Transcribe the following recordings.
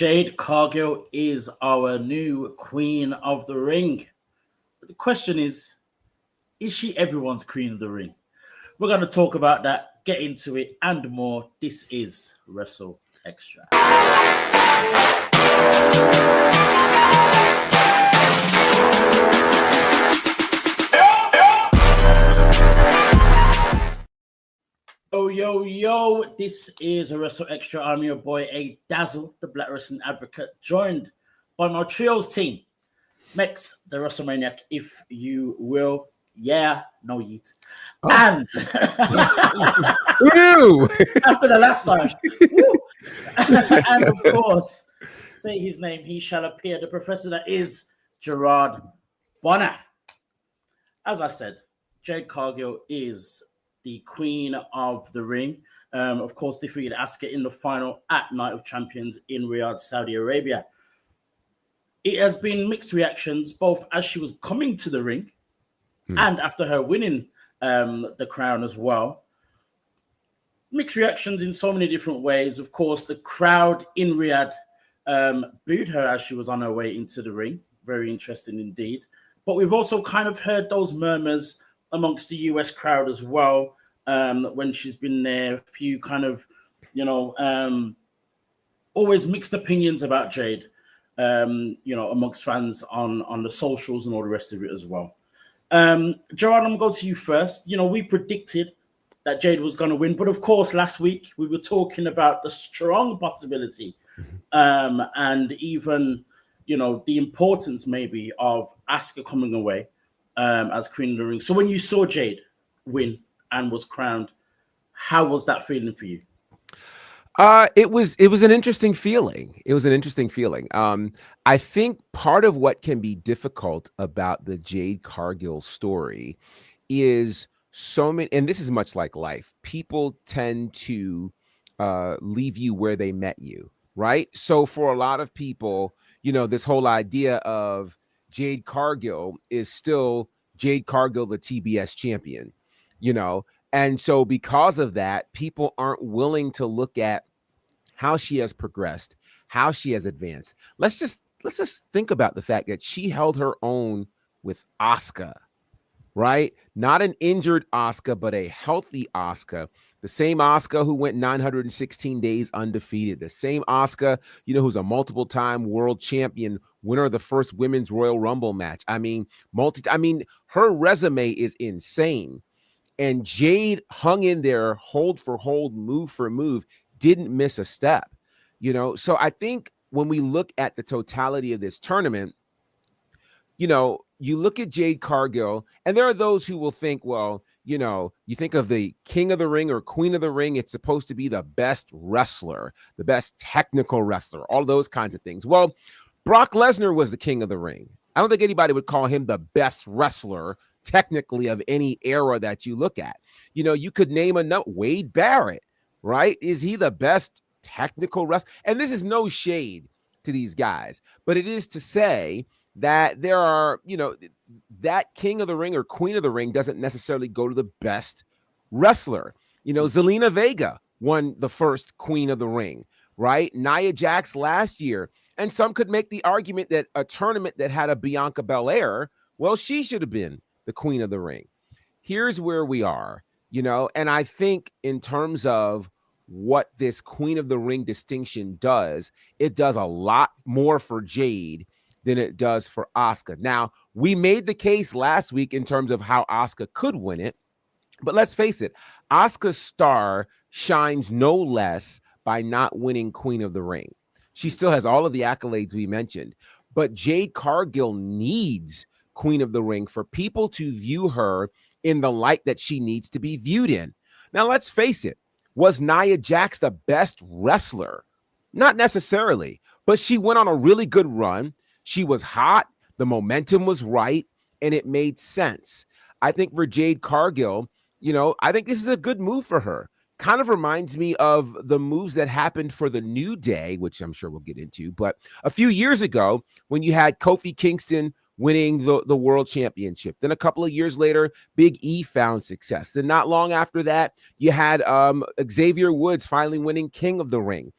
Jade Cargill is our new Queen of the Ring. But the question is she everyone's Queen of the Ring? We're going to talk about that, get into it, and more. This is WrstlXtra. Yo, this is WrstlXtra. I'm your boy, A Dazzle, the Black Wrestling Advocate, joined by my trios team. Mex, the WrestleManiac, if you will. Yeah, no yeet. Oh. And after the last time. And of course, say his name, he shall appear. The professor that is Gerard Bonner. As I said, Jade Cargill is the Queen of the Ring. Of course, defeated Asuka in the final at Night of Champions in Riyadh, Saudi Arabia. It has been mixed reactions, both as she was coming to the ring and after her winning the crown as well. Mixed reactions in so many different ways. Of course, the crowd in Riyadh booed her as she was on her way into the ring. Very interesting indeed. But we've also kind of heard those murmurs amongst the US crowd as well when she's been there. A few kind of, always mixed opinions about Jade, amongst fans on the socials and all the rest of it as well. Gerard, I'm going to go to you first. We predicted that Jade was going to win, but of course, last week we were talking about the strong possibility and even, the importance maybe of Asuka coming away as Queen of the Ring. So when you saw Jade win and was crowned, how was that feeling for you? It was an interesting feeling. I think part of what can be difficult about the Jade Cargill story is so many, and this is much like life. People tend to leave you where they met you, right? So for a lot of people, this whole idea of Jade Cargill is still Jade Cargill, the TBS champion, and so because of that, people aren't willing to look at how she has progressed, how she has advanced. Let's just think about the fact that she held her own with Asuka, right? Not an injured Asuka, but a healthy Asuka. The same Asuka who went 916 days undefeated. The same Asuka, who's a multiple-time world champion, winner of the first Women's Royal Rumble match. Her resume is insane. And Jade hung in there, hold for hold, move for move, didn't miss a step, So I think when we look at the totality of this tournament, you look at Jade Cargill, and there are those who will think, well, you think of the King of the Ring or Queen of the Ring, it's supposed to be the best wrestler, the best technical wrestler, all those kinds of things. Well, Brock Lesnar was the King of the Ring. I don't think anybody would call him the best wrestler technically of any era that you look at. You could name Wade Barrett, right? Is he the best technical wrestler? And this is no shade to these guys, but it is to say that there are, that King of the Ring or Queen of the Ring doesn't necessarily go to the best wrestler. Zelina Vega won the first Queen of the Ring, right? Nia Jax last year. And some could make the argument that a tournament that had a Bianca Belair, well, she should have been the Queen of the Ring. Here's where we are, and I think in terms of what this Queen of the Ring distinction does, it does a lot more for Jade than it does for Asuka. Now, we made the case last week in terms of how Asuka could win it, but let's face it, Asuka's star shines no less by not winning Queen of the Ring. She still has all of the accolades we mentioned, but Jade Cargill needs Queen of the Ring for people to view her in the light that she needs to be viewed in. Now, let's face it, was Nia Jax the best wrestler? Not necessarily, but she went on a really good run. She was hot, the momentum was right, and it made sense. I think for Jade Cargill, I think this is a good move for her. Kind of reminds me of the moves that happened for the New Day, which I'm sure we'll get into, but a few years ago when you had Kofi Kingston winning the world championship. Then a couple of years later, Big E found success. Then not long after that, you had Xavier Woods finally winning King of the Ring.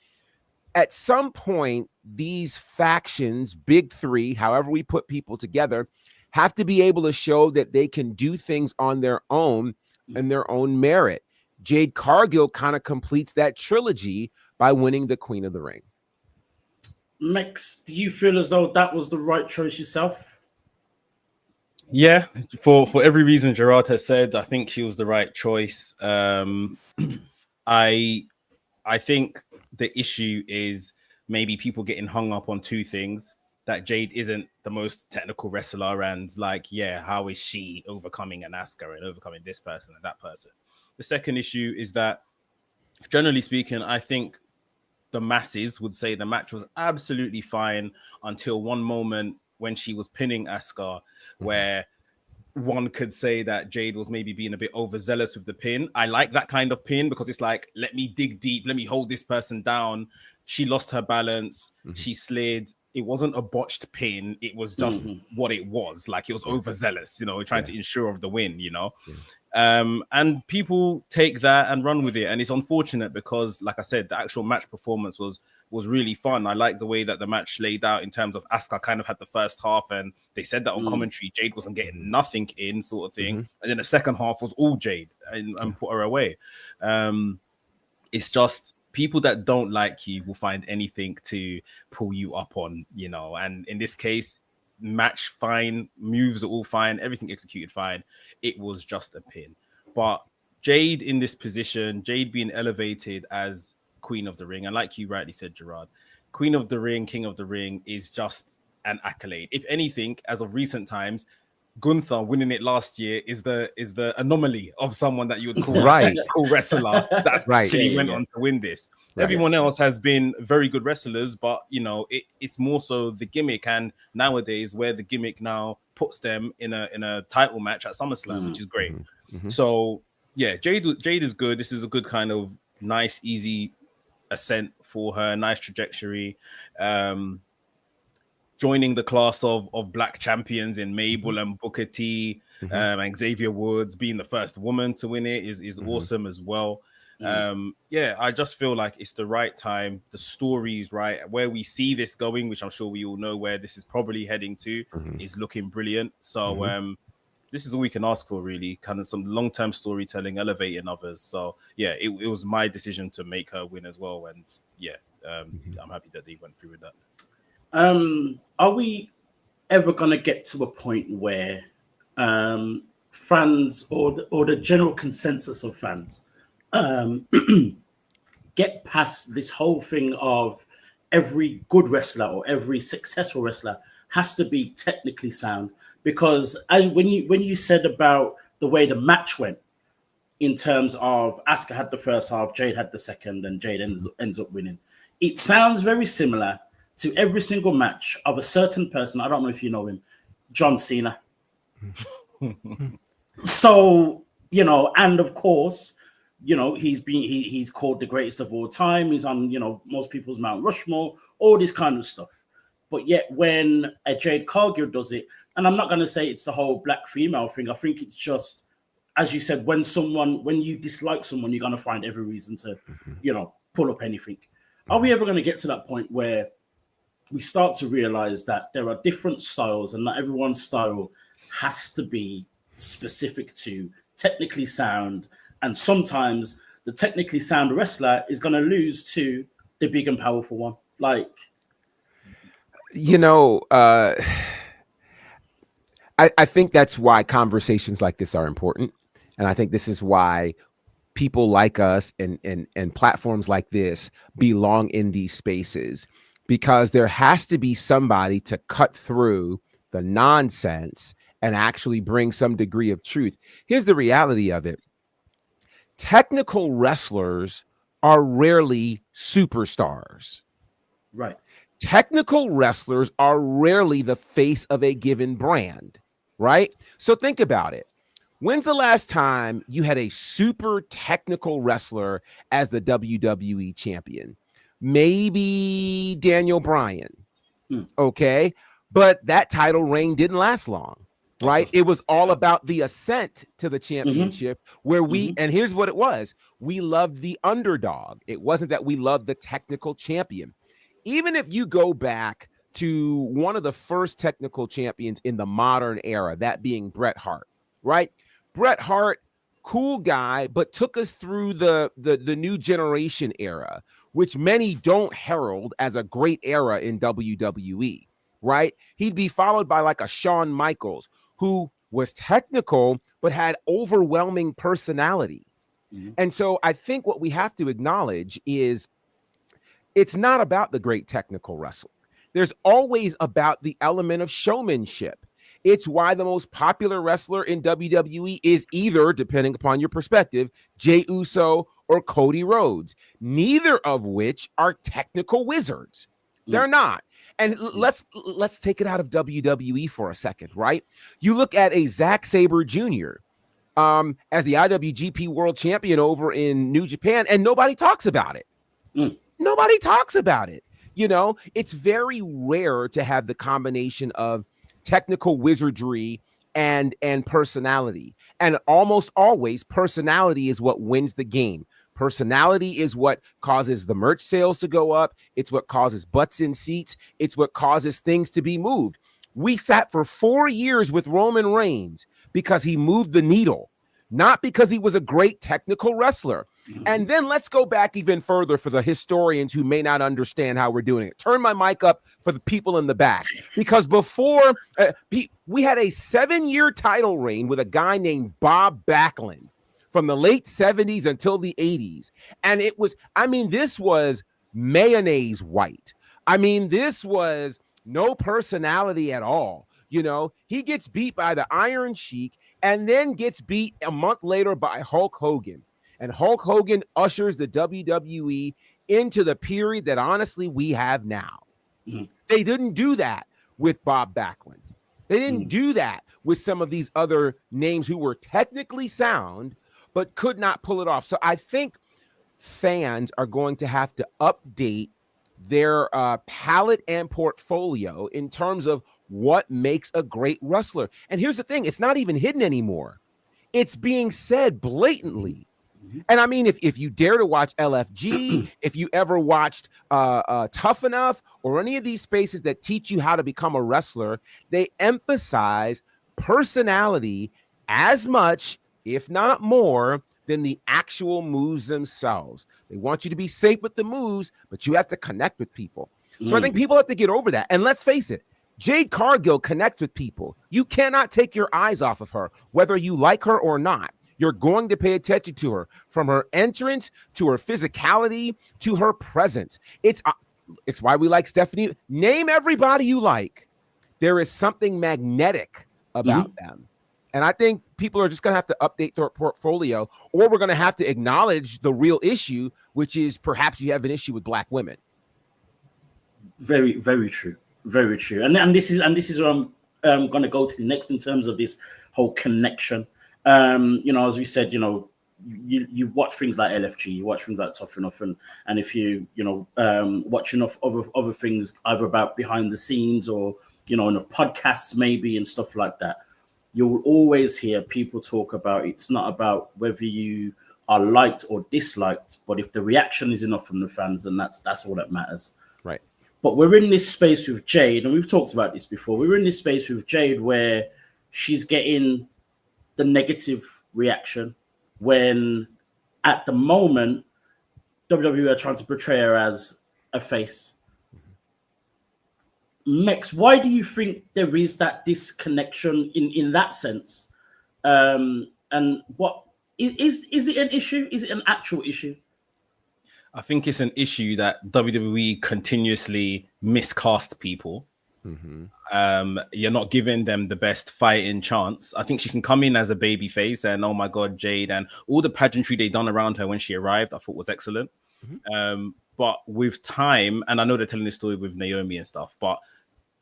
At some point, these factions, big three, however we put people together, have to be able to show that they can do things on their own and their own merit. Jade Cargill kind of completes that trilogy by winning the Queen of the Ring. Mex, do you feel as though that was the right choice yourself? Yeah, for every reason Gerard has said, I think she was the right choice. I think the issue is maybe people getting hung up on two things: that Jade isn't the most technical wrestler, and like, yeah, how is she overcoming an Asuka and overcoming this person and that person? The second issue is that, generally speaking, I think the masses would say the match was absolutely fine until one moment when she was pinning Asuka, where one could say that Jade was maybe being a bit overzealous with the pin. I like that kind of pin because it's like, let me dig deep, let me hold this person down. She lost her balance, she slid. It wasn't a botched pin, it was just what it was. Like, it was overzealous, you know, trying to ensure of the win, you know. And people take that and run with it, and it's unfortunate because, like I said, the actual match performance was really fun. I like the way that the match laid out in terms of Asuka kind of had the first half, and they said that on commentary, Jade wasn't getting nothing in, sort of thing, and then the second half was all Jade and put her away. It's just, people that don't like you will find anything to pull you up on, you know. And in this case, match fine, moves are all fine, everything executed fine. It was just a pin. But Jade in this position, Jade being elevated as Queen of the Ring, and like you rightly said, Gerard, Queen of the Ring, King of the Ring is just an accolade. If anything, as of recent times, Gunther winning it last year is the anomaly of someone that you would call a technical wrestler that's actually went on to win this. Everyone else has been very good wrestlers, but you know, it's more so the gimmick, and nowadays where the gimmick now puts them in a title match at SummerSlam, which is great. So yeah, Jade is good. This is a good kind of nice, easy ascent for her, nice trajectory. Joining the class of black champions in Mabel and Booker T, and Xavier Woods being the first woman to win it is awesome as well. Yeah, I just feel like it's the right time. The story's right. Where we see this going, which I'm sure we all know where this is probably heading to, is looking brilliant. So this is all we can ask for, really. Kind of some long-term storytelling, elevating others. So yeah, it was my decision to make her win as well. And yeah, I'm happy that they went through with that. Are we ever going to get to a point where fans or the general consensus of fans get past this whole thing of every good wrestler or every successful wrestler has to be technically sound? Because when you said about the way the match went, in terms of Asuka had the first half, Jade had the second, and Jade ends up winning, it sounds very similar to every single match of a certain person. I don't know if you know him, John Cena. So, you know, and of course, you know, he's called the greatest of all time. He's on, you know, most people's Mount Rushmore, all this kind of stuff. But yet when a Jade Cargill does it, and I'm not going to say it's the whole black female thing. I think it's just, as you said, when you dislike someone, you're going to find every reason to, you know, pull up anything. Are we ever going to get to that point where we start to realize that there are different styles and not everyone's style has to be specific to technically sound, and sometimes the technically sound wrestler is going to lose to the big and powerful one? Like, you know, I think that's why conversations like this are important, and I think this is why people like us and platforms like this belong in these spaces, because there has to be somebody to cut through the nonsense and actually bring some degree of truth. Here's the reality of it. Technical wrestlers are rarely superstars. right. Technical wrestlers are rarely the face of a given brand, right? So think about it. When's the last time you had a super technical wrestler as the WWE champion? Maybe Daniel Bryan. Okay. But that title reign didn't last long, right? It was all about the ascent to the championship where and here's what it was. We loved the underdog. It wasn't that we loved the technical champion. even if you go back to one of the first technical champions in the modern era, that being Bret Hart, right? Bret Hart, cool guy, but took us through the new generation era, which many don't herald as a great era in WWE, right? He'd be followed by like a Shawn Michaels, who was technical, but had overwhelming personality. Mhm. And so I think what we have to acknowledge is it's not about the great technical wrestler. There's always about the element of showmanship. It's why the most popular wrestler in WWE is either, depending upon your perspective, Jey Uso or Cody Rhodes, neither of which are technical wizards. They're not. And let's take it out of WWE for a second, right? You look at a Zack Sabre Jr. As the IWGP World Champion over in New Japan, and nobody talks about it. Nobody talks about it. You know, it's very rare to have the combination of technical wizardry and personality. And almost always personality is what wins the game. Personality is what causes the merch sales to go up. It's what causes butts in seats. It's what causes things to be moved. We sat for 4 years with Roman Reigns because he moved the needle, not because he was a great technical wrestler. And then let's go back even further for the historians who may not understand how we're doing it. Turn my mic up for the people in the back, because before we had a 7-year title reign with a guy named Bob Backlund from the late 70s until the 80s. And it was, I mean, this was mayonnaise white. I mean, this was no personality at all. You know, he gets beat by the Iron Sheik and then gets beat a month later by Hulk Hogan. And Hulk Hogan ushers the WWE into the period that honestly we have now. They didn't do that with Bob Backlund. They didn't do that with some of these other names who were technically sound, but could not pull it off. So I think fans are going to have to update their palette and portfolio in terms of what makes a great wrestler. And here's the thing, it's not even hidden anymore. It's being said blatantly. And I mean, if you dare to watch LFG, if you ever watched Tough Enough or any of these spaces that teach you how to become a wrestler, they emphasize personality as much, if not more, than the actual moves themselves. They want you to be safe with the moves, but you have to connect with people. So I think people have to get over that. And let's face it, Jade Cargill connects with people. You cannot take your eyes off of her, whether you like her or not. You're going to pay attention to her, from her entrance to her physicality to her presence. It's why we like Stephanie. Name everybody you like. There is something magnetic about them. And I think people are just going to have to update their portfolio, or we're going to have to acknowledge the real issue, which is perhaps you have an issue with Black women. Very, very true. Very true. And this is where I'm going to go to next in terms of this whole connection. You know, as we said, you know, you watch things like LFG, you watch things like Tough Enough, and if you watch enough other things, either about behind the scenes or, you know, enough podcasts maybe and stuff like that, you will always hear people talk about it's not about whether you are liked or disliked, but if the reaction is enough from the fans, then that's all that matters. Right. But we're in this space with Jade, and we've talked about this before. We're in this space with Jade where she's getting the negative reaction when at the moment WWE are trying to portray her as a face. Mex, why do you think there is that disconnection in that sense? And what is it an issue? Is it an actual issue? I think it's an issue that WWE continuously miscast people. You're not giving them the best fighting chance. I think she can come in as a baby face and, oh my God, Jade, and all the pageantry they done around her when she arrived, I thought was excellent. But with time, and I know they're telling this story with Naomi and stuff, but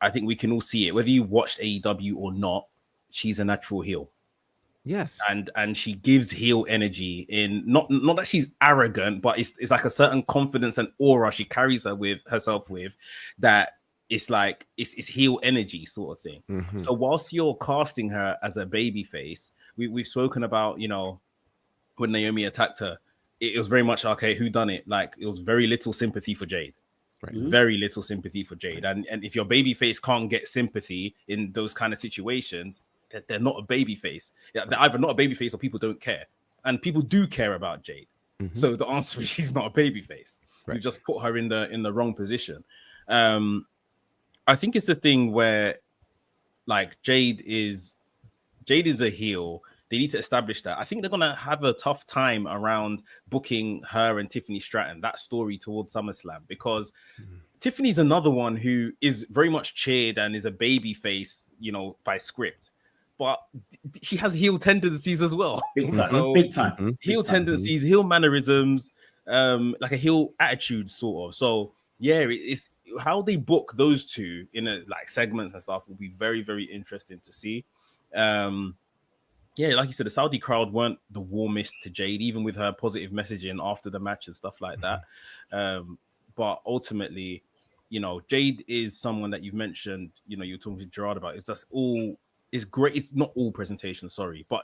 I think we can all see it. Whether you watched AEW or not, she's a natural heel. Yes. And she gives heel energy in not that she's arrogant, but it's like a certain confidence and aura she carries herself with that it's like it's heel energy sort of thing. So whilst you're casting her as a baby face, we've spoken about, you know, when Naomi attacked her, it was very much okay, who done it? Like it was very little sympathy for Jade. Right. Very little sympathy for Jade. And if your babyface can't get sympathy in those kind of situations, they're not a babyface. They're either not a babyface or people don't care. And people do care about Jade. So the answer is she's not a babyface. Right. You've just put her in the wrong position. I think it's a thing where like Jade is a heel. They need to establish that. I think they're gonna have a tough time around booking her and Tiffany Stratton, that story towards SummerSlam, because Tiffany's another one who is very much cheered and is a baby face, you know, by script, but she has heel tendencies as well. Big time. So, Big time. Heel tendencies, heel mannerisms, like a heel attitude sort of. So yeah, it's how they book those two in like segments and stuff will be very, very interesting to see. Yeah, like you said, the Saudi crowd weren't the warmest to Jade, even with her positive messaging after the match and stuff like that. But ultimately, you know, Jade is someone that you've mentioned, you know, you're talking to Gerard about. It's just all, it's great. It's not all presentation, sorry, but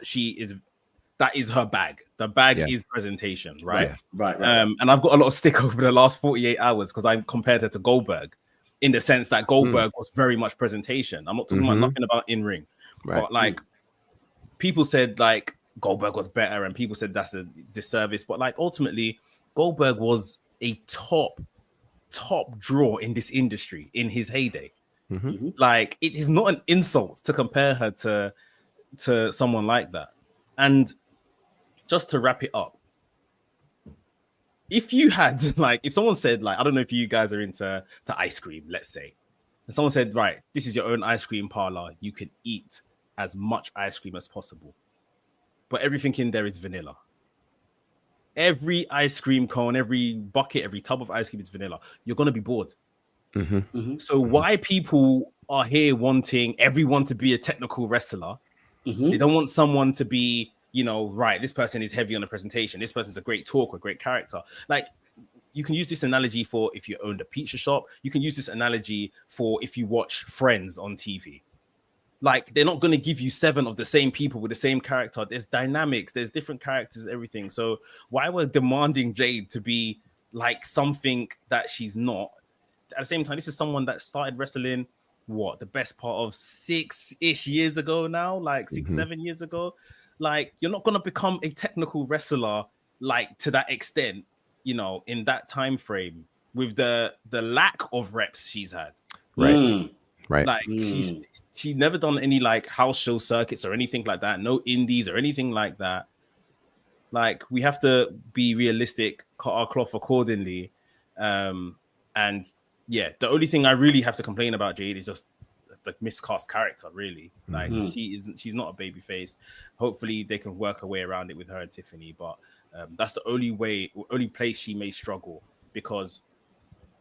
that is her bag. The bag is presentation, right? Right. And I've got a lot of stick over the last 48 hours because I compared her to Goldberg in the sense that Goldberg was very much presentation. I'm not talking about nothing about in-ring, but like, people said like Goldberg was better and people said that's a disservice, but like ultimately Goldberg was a top draw in this industry in his heyday. Like it is not an insult to compare her to someone like that. And just to wrap it up, if you had like, if someone said like, I don't know if you guys are into ice cream, let's say, and someone said, right, this is your own ice cream parlor, you can eat as much ice cream as possible, but everything in there is vanilla. Every ice cream cone, every bucket, every tub of ice cream is vanilla. You're going to be bored. So why people are here wanting everyone to be a technical wrestler? They don't want someone to be, you know, right, this person is heavy on the presentation. This person's a great talker, great character. Like, you can use this analogy for if you owned a pizza shop. You can use this analogy for if you watch Friends on TV. Like, they're not going to give you 7 of the same people with the same character. There's dynamics, there's different characters, everything. So why we're demanding Jade to be like something that she's not? At the same time, this is someone that started wrestling, what, the best part of 6-ish years ago now, like 6-7 years ago. Like, you're not going to become a technical wrestler like to that extent, you know, in that time frame with the lack of reps she's had. Right. Like she never done any like house show circuits or anything like that. No indies or anything like that. Like, we have to be realistic, cut our cloth accordingly. And yeah, the only thing I really have to complain about Jade is just the miscast character, really. Like, she's not a baby face. Hopefully they can work a way around it with her and Tiffany, but that's the only place she may struggle, because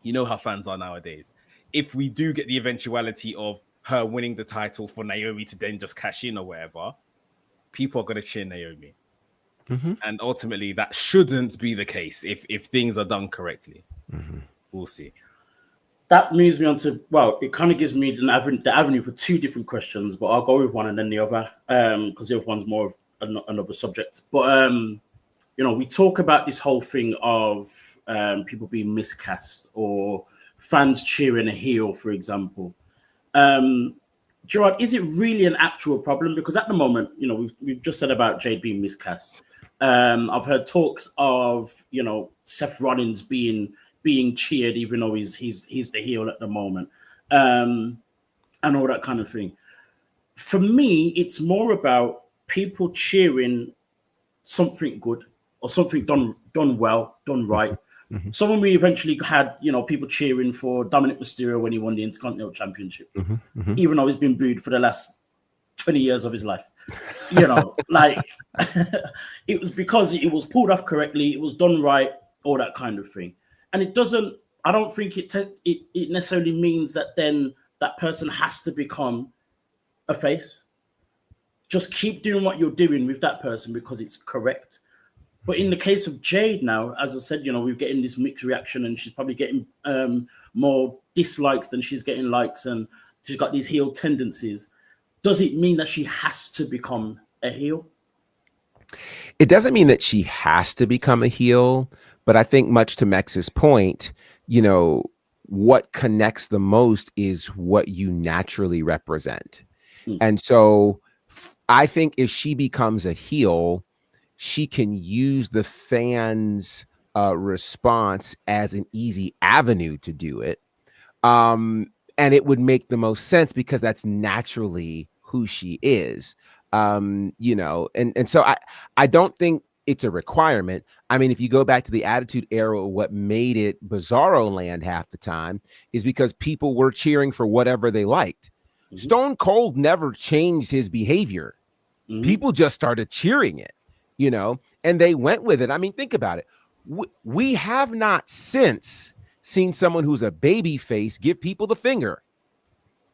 you know how fans are nowadays. If we do get the eventuality of her winning the title for Naomi to then just cash in or whatever, people are going to cheer Naomi. And ultimately, that shouldn't be the case if things are done correctly. We'll see. That moves me on to, well, it kind of gives me the avenue for 2 different questions, but I'll go with one and then the other, because the other one's more of another subject. But, you know, we talk about this whole thing of people being miscast or fans cheering a heel, for example. Gerard, is it really an actual problem? Because at the moment, you know, we've just said about Jade being miscast. I've heard talks of, you know, Seth Rollins being cheered, even though he's the heel at the moment, and all that kind of thing. For me, it's more about people cheering something good or something done well, done right. So when we eventually had, you know, people cheering for Dominic Mysterio when he won the Intercontinental Championship, even though he's been booed for the last 20 years of his life, you know, like it was because it was pulled off correctly, it was done right, all that kind of thing. And it doesn't, I don't think it necessarily means that then that person has to become a face. Just keep doing what you're doing with that person because it's correct. But in the case of Jade now, as I said, you know, we're getting this mixed reaction and she's probably getting more dislikes than she's getting likes, and she's got these heel tendencies. Does it mean that she has to become a heel? It doesn't mean that she has to become a heel, but I think much to Max's point, you know, what connects the most is what you naturally represent. Mm. And so I think if she becomes a heel, she can use the fans' response as an easy avenue to do it. And it would make the most sense because that's naturally who she is. You know, and so I don't think it's a requirement. I mean, if you go back to the Attitude Era, what made it Bizarro Land half the time is because people were cheering for whatever they liked. Mhm. Stone Cold never changed his behavior. Mhm. People just started cheering it, you know, and they went with it. I mean, think about it. We have not since seen someone who's a baby face give people the finger,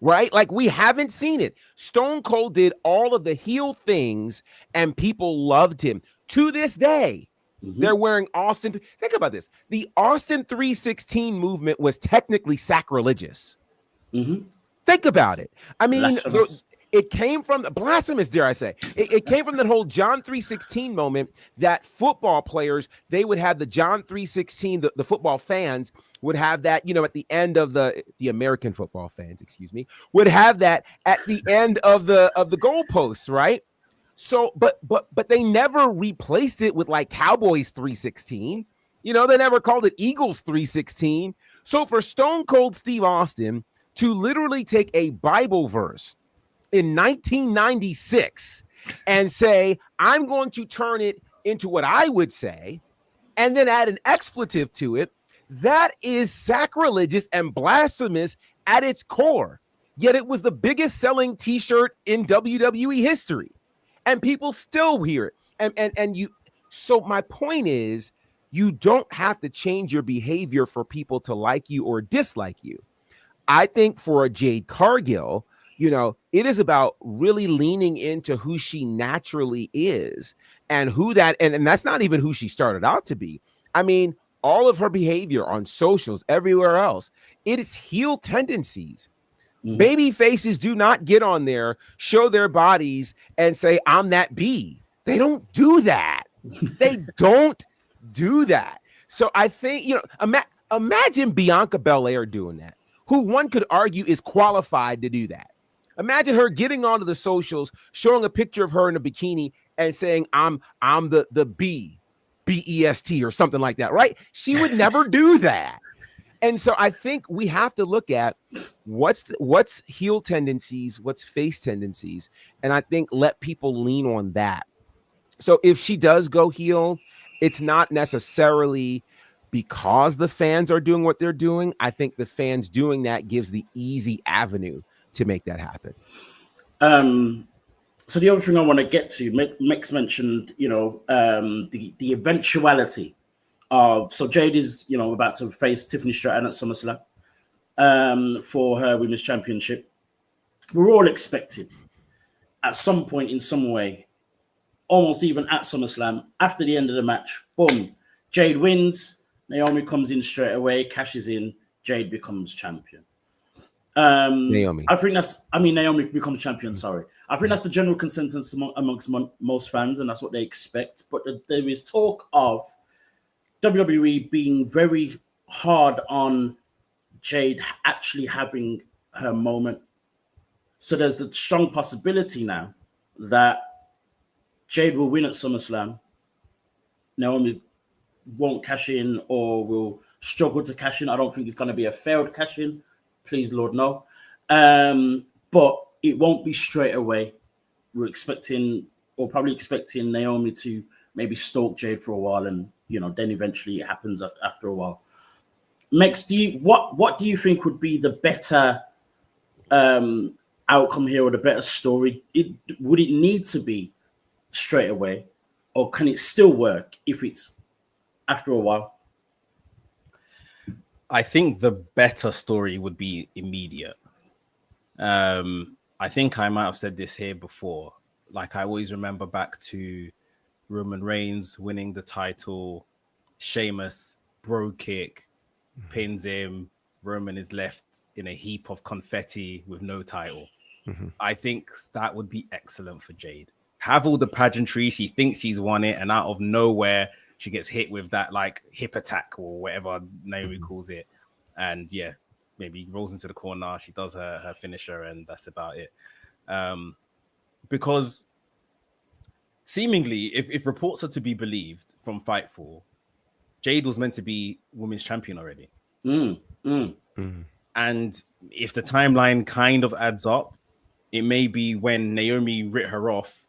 right? Like, we haven't seen it. Stone Cold did all of the heel things and people loved him. To this day, Mhm. they're wearing Austin. Think about this. The Austin 316 movement was technically sacrilegious. Mhm. Think about it. I mean, Blasphemous. it came from the blasphemous, dare I say. It came from that whole John 316 moment that football players, they would have the John 316, the football fans would have that, you know, at the end of the American football fans, excuse me, would have that at the end of the goalposts, right? So, but they never replaced it with like Cowboys 316. You know, they never called it Eagles 316. So for Stone Cold Steve Austin to literally take a Bible verse in 1996 and say, I'm going to turn it into what I would say, and then add an expletive to it, that is sacrilegious and blasphemous at its core. Yet it was the biggest selling t-shirt in WWE history. And people still hear it. And you, so my point is, you don't have to change your behavior for people to like you or dislike you. I think for a Jade Cargill, you know, it is about really leaning into who she naturally is and who that, and that's not even who she started out to be. I mean, all of her behavior on socials, everywhere else, it is heel tendencies. Mhm. Baby faces do not get on there, show their bodies, and say, I'm that B. They don't do that. They don't do that. So I think, you know, imagine Bianca Belair doing that, who one could argue is qualified to do that. Imagine her getting onto the socials, showing a picture of her in a bikini and saying, I'm the BEST or something like that, right? She would never do that. And so I think we have to look at what's heel tendencies, what's face tendencies, and I think let people lean on that. So if she does go heel, it's not necessarily because the fans are doing what they're doing. I think the fans doing that gives the easy avenue to make that happen. So the other thing I want to get to, Mix mentioned, you know, the eventuality of, so Jade is, you know, about to face Tiffany Stratton at SummerSlam for her Women's Championship. We're all expecting at some point in some way, almost even at SummerSlam, after the end of the match, boom, Jade wins, Naomi comes in straight away, cashes in, Jade becomes champion. Naomi. I think that's, I mean, Naomi becomes champion, sorry. I think that's the general consensus amongst most fans, and that's what they expect. But there is talk of WWE being very hard on Jade actually having her moment. So there's the strong possibility now that Jade will win at SummerSlam. Naomi won't cash in or will struggle to cash in. I don't think it's going to be a failed cash in. Please, Lord, no. But it won't be straight away. We're expecting, or probably expecting, Naomi to maybe stalk Jade for a while, and you know, then eventually it happens after a while. Mex, what do you think would be the better outcome here, or the better story? Would it need to be straight away, or can it still work if it's after a while? I think the better story would be immediate. I think I might have said this here before. Like, I always remember back to Roman Reigns winning the title, Sheamus bro kick, pins him, Roman is left in a heap of confetti with no title. Mm-hmm. I think that would be excellent for Jade. Have all the pageantry, she thinks she's won it, and out of nowhere she gets hit with that like hip attack or whatever Naomi calls it, and yeah, maybe rolls into the corner, she does her finisher, and that's about it. Because seemingly, if reports are to be believed from Fightful, Jade was meant to be women's champion already. And if the timeline kind of adds up, it may be when Naomi writ her off.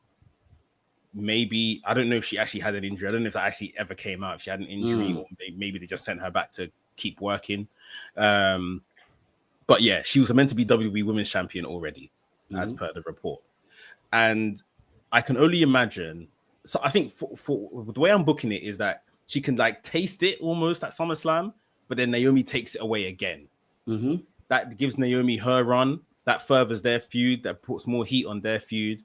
Maybe, I don't know if she actually had an injury. I don't know if that actually ever came out. If she had an injury, or maybe they just sent her back to keep working. But yeah, she was meant to be WWE Women's Champion already, as per the report. And I can only imagine. So I think for the way I'm booking it is that she can like taste it almost at SummerSlam, but then Naomi takes it away again. That gives Naomi her run. That furthers their feud. That puts more heat on their feud.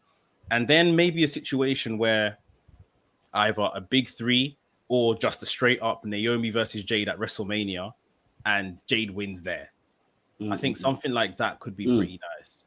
And then maybe a situation where either a big three or just a straight up Naomi versus Jade at WrestleMania, and Jade wins there. I think something like that could be pretty nice,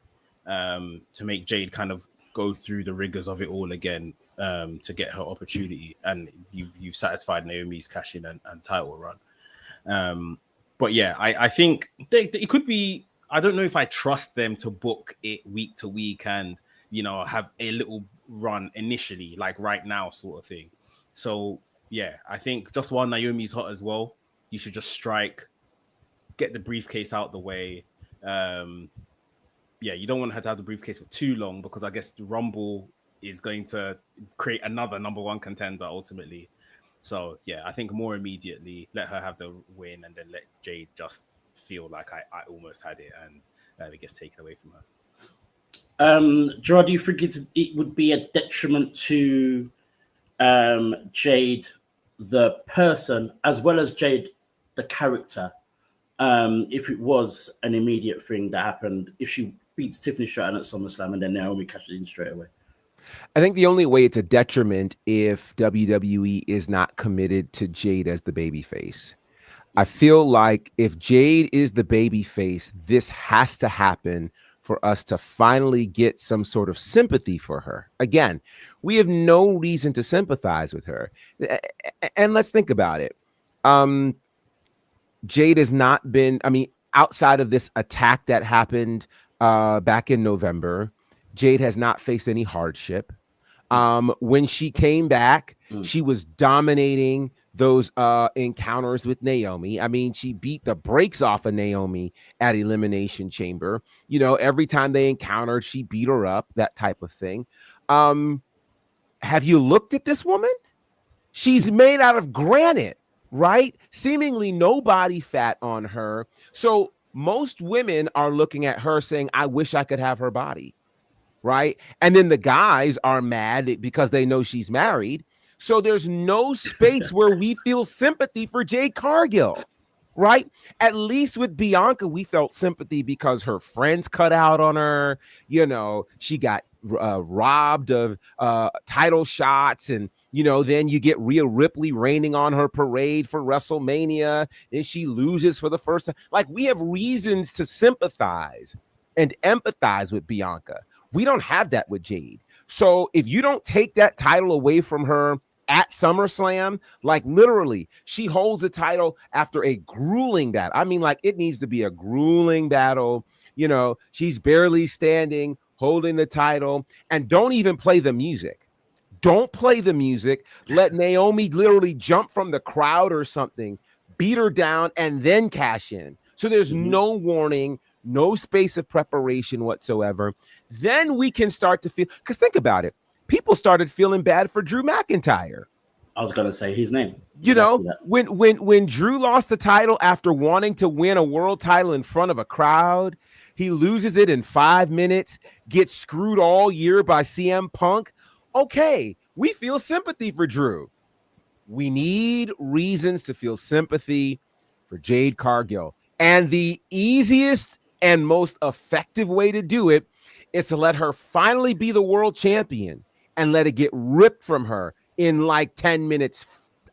to make Jade kind of go through the rigors of it all again, to get her opportunity. And you've satisfied Naomi's cash in and title run. But yeah, I think it could be. I don't know if I trust them to book it week to week and, you know, have a little run initially, like right now sort of thing. So, yeah, I think just while Naomi's hot as well, you should just strike, get the briefcase out the way. Yeah, you don't want her to have the briefcase for too long, because I guess the Rumble is going to create another number one contender ultimately. So, yeah, I think more immediately, let her have the win and then let Jade just feel like I almost had it, and it gets taken away from her. Gerard, do you think it would be a detriment to Jade, the person, as well as Jade, the character, if it was an immediate thing that happened, if she beats Tiffany Stratton at SummerSlam and then Naomi cashes in straight away? I think the only way it's a detriment if WWE is not committed to Jade as the babyface. I feel like if Jade is the babyface, this has to happen for us to finally get some sort of sympathy for her. Again, we have no reason to sympathize with her. And let's think about it. Jade has not been, I mean, outside of this attack that happened back in November, Jade has not faced any hardship. When she came back, she was dominating those encounters with Naomi. I mean, she beat the brakes off of Naomi at Elimination Chamber. You know, every time they encountered, she beat her up, that type of thing. Have you looked at this woman? She's made out of granite, right? Seemingly no body fat on her. So most women are looking at her saying, I wish I could have her body, right? And then the guys are mad because they know she's married. So there's no space where we feel sympathy for Jade Cargill, right? At least with Bianca, we felt sympathy because her friends cut out on her. You know, she got robbed of title shots, and, you know, then you get Rhea Ripley raining on her parade for WrestleMania. Then she loses for the first time. Like, we have reasons to sympathize and empathize with Bianca. We don't have that with Jade. So if you don't take that title away from her at SummerSlam, like literally, she holds the title after a grueling battle. I mean, like, it needs to be a grueling battle. You know, she's barely standing, holding the title, and don't even play the music. Don't play the music. Let Naomi literally jump from the crowd or something, beat her down, and then cash in. So there's no warning, no space of preparation whatsoever. Then we can start to feel, because think about it. People started feeling bad for Drew McIntyre. I was going to say his name. You know, when Drew lost the title after wanting to win a world title in front of a crowd, he loses it in 5 minutes, gets screwed all year by CM Punk. Okay, we feel sympathy for Drew. We need reasons to feel sympathy for Jade Cargill. And the easiest and most effective way to do it is to let her finally be the world champion and let it get ripped from her in like 10 minutes.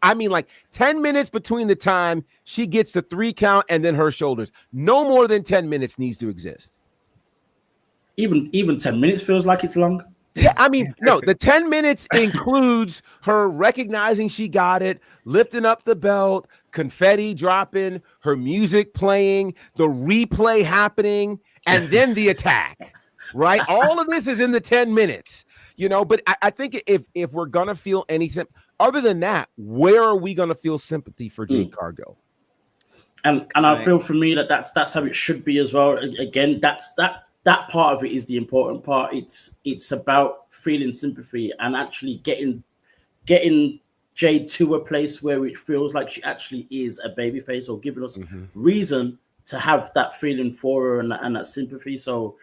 I mean, like 10 minutes between the time she gets the 3 count and then her shoulders. No more than 10 minutes needs to exist. Even 10 minutes feels like it's long. Yeah, I mean, no, the 10 minutes includes her recognizing she got it, lifting up the belt, confetti dropping, her music playing, the replay happening, and then the attack, right? All of this is in the 10 minutes, you know, but I think if we're going to feel anything other than that, where are we going to feel sympathy for Jade Cargill? And I feel for me that's how it should be as well. Again, that part of it is the important part. It's about feeling sympathy and actually getting Jade to a place where it feels like she actually is a babyface, or giving us reason to have that feeling for her and that sympathy. So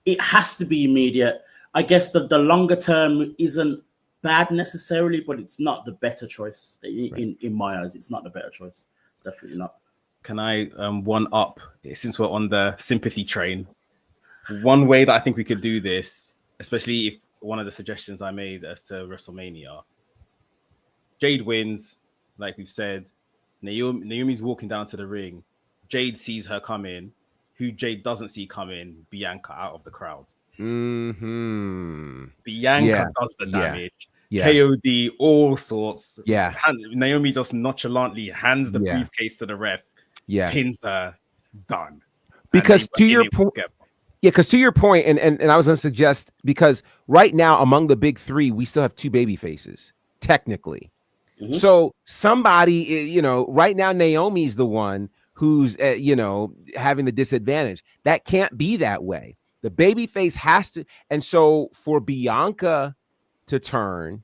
it has to be immediate. I guess the longer term isn't bad necessarily, but it's not the better choice. In my eyes, it's not the better choice. Definitely not. Can I one up, since we're on the sympathy train? One way that I think we could do this, especially if one of the suggestions I made as to WrestleMania, Jade wins, like we've said. Naomi's walking down to the ring. Jade sees her come in. Who Jade doesn't see coming, Bianca out of the crowd. Bianca does the damage. KOD, all sorts. Naomi just nonchalantly hands the briefcase to the ref. Pins her. Done. Because to your point, because to your point, and I was going to suggest, because right now among the big three, we still have two baby faces, technically. So somebody, you know, right now Naomi's the one who's, you know, having the disadvantage. That can't be that way. The baby face has to. And so for Bianca to turn,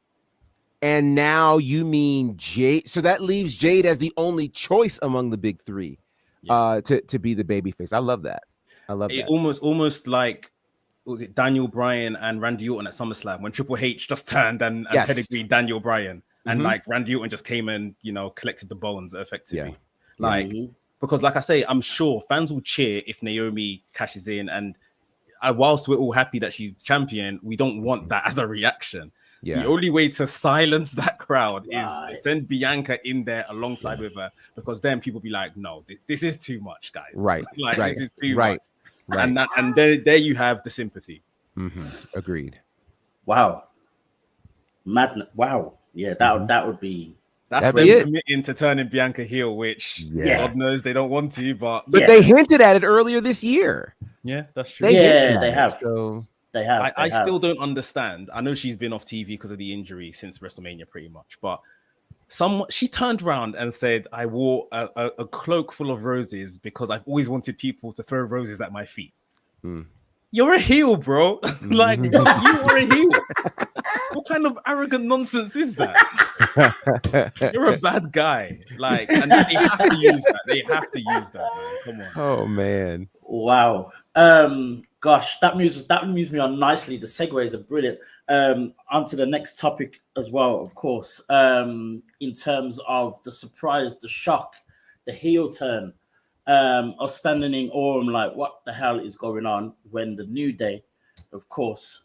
and now you mean Jade. So that leaves Jade as the only choice among the big three to be the baby face. I love that. I love that. Almost like, was it Daniel Bryan and Randy Orton at SummerSlam when Triple H just turned and pedigreed Daniel Bryan. And like Randy Orton just came and, you know, collected the bones effectively. Because like I say, I'm sure fans will cheer if Naomi cashes in. And whilst we're all happy that she's champion, we don't want that as a reaction. The only way to silence that crowd is send Bianca in there alongside with her, because then people be like, no, this is too much, guys. This is too much. And there you have the sympathy. Agreed. Wow. Madness. Wow. Yeah, that would be. That's them committing to turning Bianca heel, which God knows they don't want to, but they hinted at it earlier this year. Yeah, that's true. They have. I still don't understand. I know she's been off TV because of the injury since WrestleMania, pretty much. But she turned around and said, "I wore a cloak full of roses because I've always wanted people to throw roses at my feet." You're a heel, bro. Like, you are a heel. What kind of arrogant nonsense is that? You're a bad guy. Like, and they have to use that. They have to use that, man. Come on. Oh man. Wow. Gosh, that moves me on nicely. The segues are brilliant. Onto the next topic as well, of course. In terms of the surprise, the shock, the heel turn. Us standing in awe, I'm like, what the hell is going on? When the New Day, of course,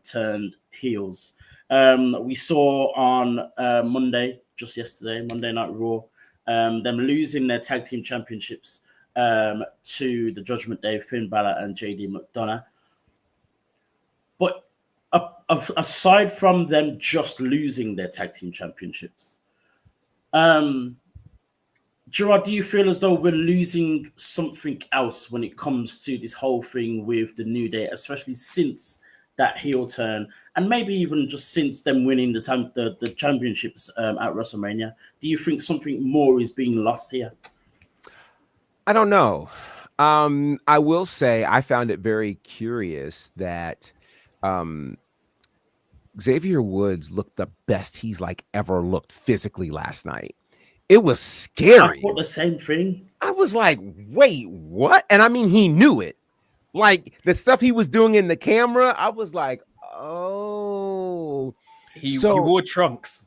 turned heels. We saw on Monday, just yesterday, Monday Night Raw, them losing their tag team championships to the Judgment Day, Finn Balor and JD McDonough. But aside from them just losing their tag team championships, Gerard, do you feel as though we're losing something else when it comes to this whole thing with the New Day, especially since that heel turn, and maybe even just since them winning the championships at WrestleMania? Do you think something more is being lost here? I don't know. I will say I found it very curious that Xavier Woods looked the best he's like ever looked physically last night. It was scary. I thought the same thing. I was like, wait, what? And I mean, he knew it. Like the stuff he was doing in the camera, I was like, oh. He wore trunks.